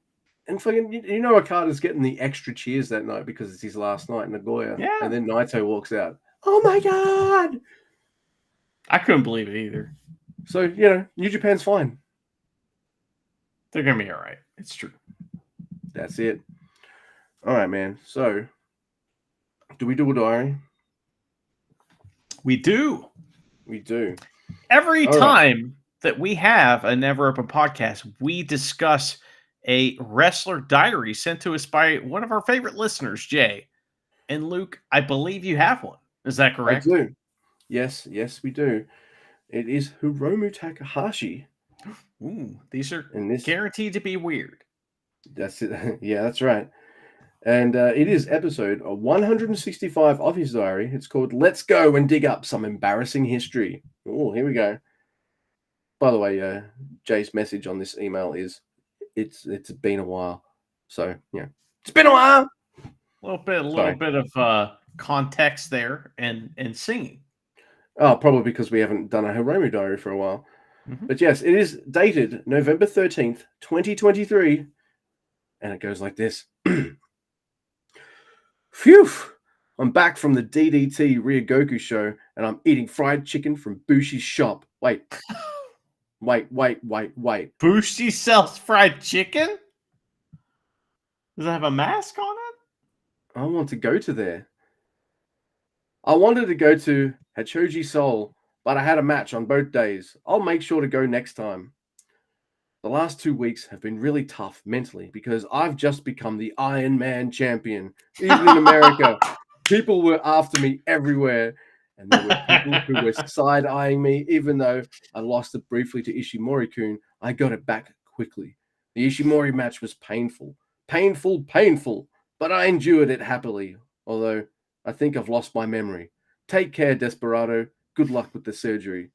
fucking, Okada's getting the extra cheers that night because it's his last night in Nagoya. Yeah. And then Naito walks out. Oh my God! I couldn't believe it either. So, New Japan's fine. They're going to be all right. It's true. That's it. All right, man. So, do we do a diary? We do. We do. Every time that we have a Never Open podcast, we discuss a wrestler diary sent to us by one of our favorite listeners, Jay. And Luke, I believe you have one. Is that correct? I do. Yes, we do. It is Hiromu Takahashi. Ooh, these are guaranteed to be weird. That's it. Yeah, that's right. And it is episode 165 of his diary. It's called Let's Go and Dig Up Some Embarrassing History. Oh, here we go. By the way, Jay's message on this email is it's been a while. So, yeah. It's been a while. A little bit of context there and singing. Oh, probably because we haven't done a Hiromu diary for a while. Mm-hmm. But yes, it is dated November 13th, 2023. And it goes like this. Phew! I'm back from the DDT Ryogoku show, and I'm eating fried chicken from Bushi's shop. Wait. Bushi sells fried chicken? Does it have a mask on it? I want to go to there. I wanted to go to Hachoji Seoul, but I had a match on both days. I'll make sure to go next time. The last 2 weeks have been really tough mentally because I've just become the Iron Man champion. Even in America, people were after me everywhere. And there were people who were side-eyeing me. Even though I lost it briefly to Ishimori-kun, I got it back quickly. The Ishimori match was painful. Painful. But I endured it happily. Although, I think I've lost my memory. Take care, Desperado. Good luck with the surgery.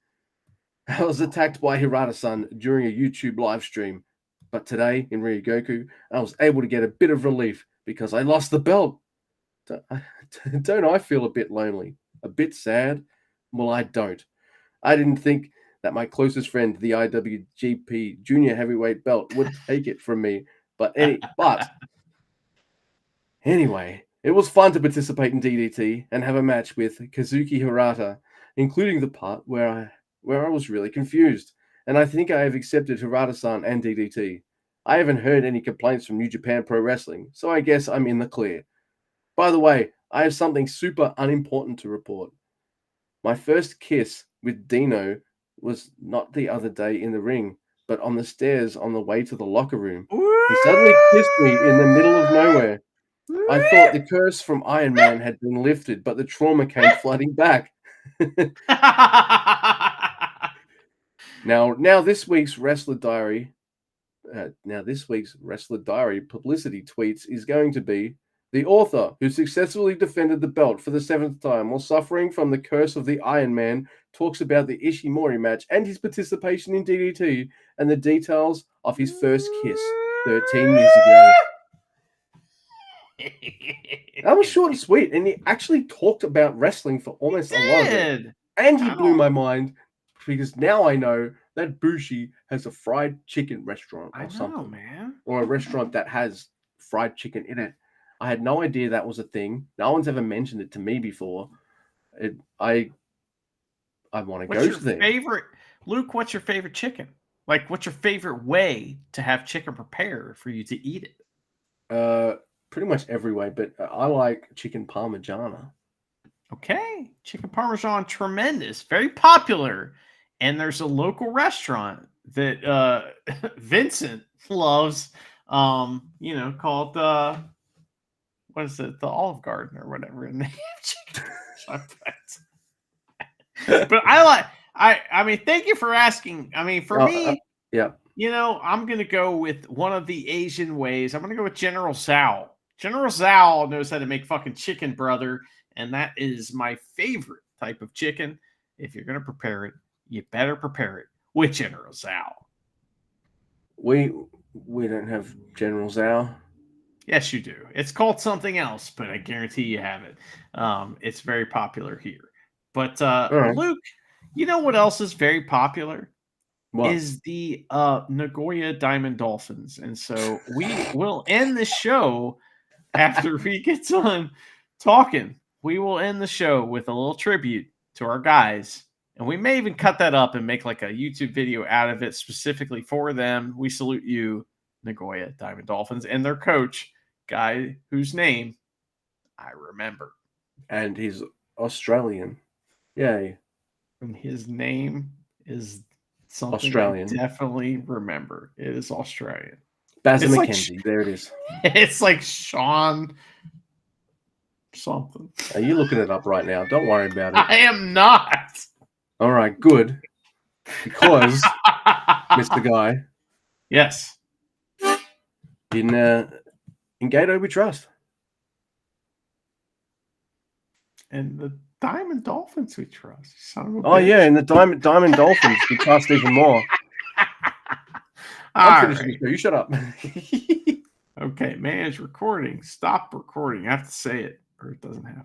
I was attacked by Hirata-san during a YouTube live stream, but today in Ryogoku, I was able to get a bit of relief because I lost the belt. Don't I feel a bit lonely? A bit sad? Well, I don't. I didn't think that my closest friend, the IWGP Junior Heavyweight belt, would take it from me, but anyway, it was fun to participate in DDT and have a match with Kazuki Hirata, including the part where I was really confused, and I think I have accepted Hirata-san and DDT. I haven't heard any complaints from New Japan Pro Wrestling, so I guess I'm in the clear. By the way, I have something super unimportant to report. My first kiss with Dino was not the other day in the ring, but on the stairs on the way to the locker room. He suddenly kissed me in the middle of nowhere. I thought the curse from Iron Man had been lifted, but the trauma came flooding back. Now this week's Wrestler Diary publicity tweets is going to be the author who successfully defended the belt for the 7th time while suffering from the curse of the Iron Man talks about the Ishimori match and his participation in DDT and the details of his first kiss 13 years ago. That was short and sweet, and he actually talked about wrestling for almost a lot of it. And he blew my mind because now I know that Bushi has a fried chicken restaurant or something. Man. Or a restaurant that has fried chicken in it. I had no idea that was a thing. No one's ever mentioned it to me before. I want to go to there. Luke, what's your favorite chicken? Like, what's your favorite way to have chicken prepared for you to eat it? Pretty much every way, but I like chicken parmigiana. Okay. Chicken Parmesan, tremendous. Very popular. And there's a local restaurant that Vincent loves, called what is it? The Olive Garden or whatever. And they have chicken. But I mean, thank you for asking. I mean, for me, yeah. I'm going to go with one of the Asian ways. I'm going to go with General Zhao. General Zhao knows how to make fucking chicken, brother. and that is my favorite type of chicken. If you're going to prepare it, you better prepare it with General Tso. We don't have General Tso. Yes, you do. It's called something else, but I guarantee you have it. It's very popular here. But All right. Luke, you know what else is very popular? What? Is the Nagoya Diamond Dolphins. And so we will end the show after we get done talking. We will end the show with a little tribute to our guys. And we may even cut that up and make like a YouTube video out of it specifically for them. We salute you, Nagoya Diamond Dolphins, and their coach, guy whose name I remember. And he's Australian. Yay. And his name is something Australian. I definitely remember. It is Australian. Bazza It's like McKenzie. There it is. It's like Sean something. Are you looking it up right now? Don't worry about it. I am not. All right, good. Because, Mr. Guy, Yes. in Gato we trust. And the Diamond Dolphins we trust. Son of a Oh, bitch. yeah, and the Diamond Dolphins we trust even more. I'm finishing the show. You shut up. Okay, manage recording. Stop recording. I have to say it, or it doesn't happen.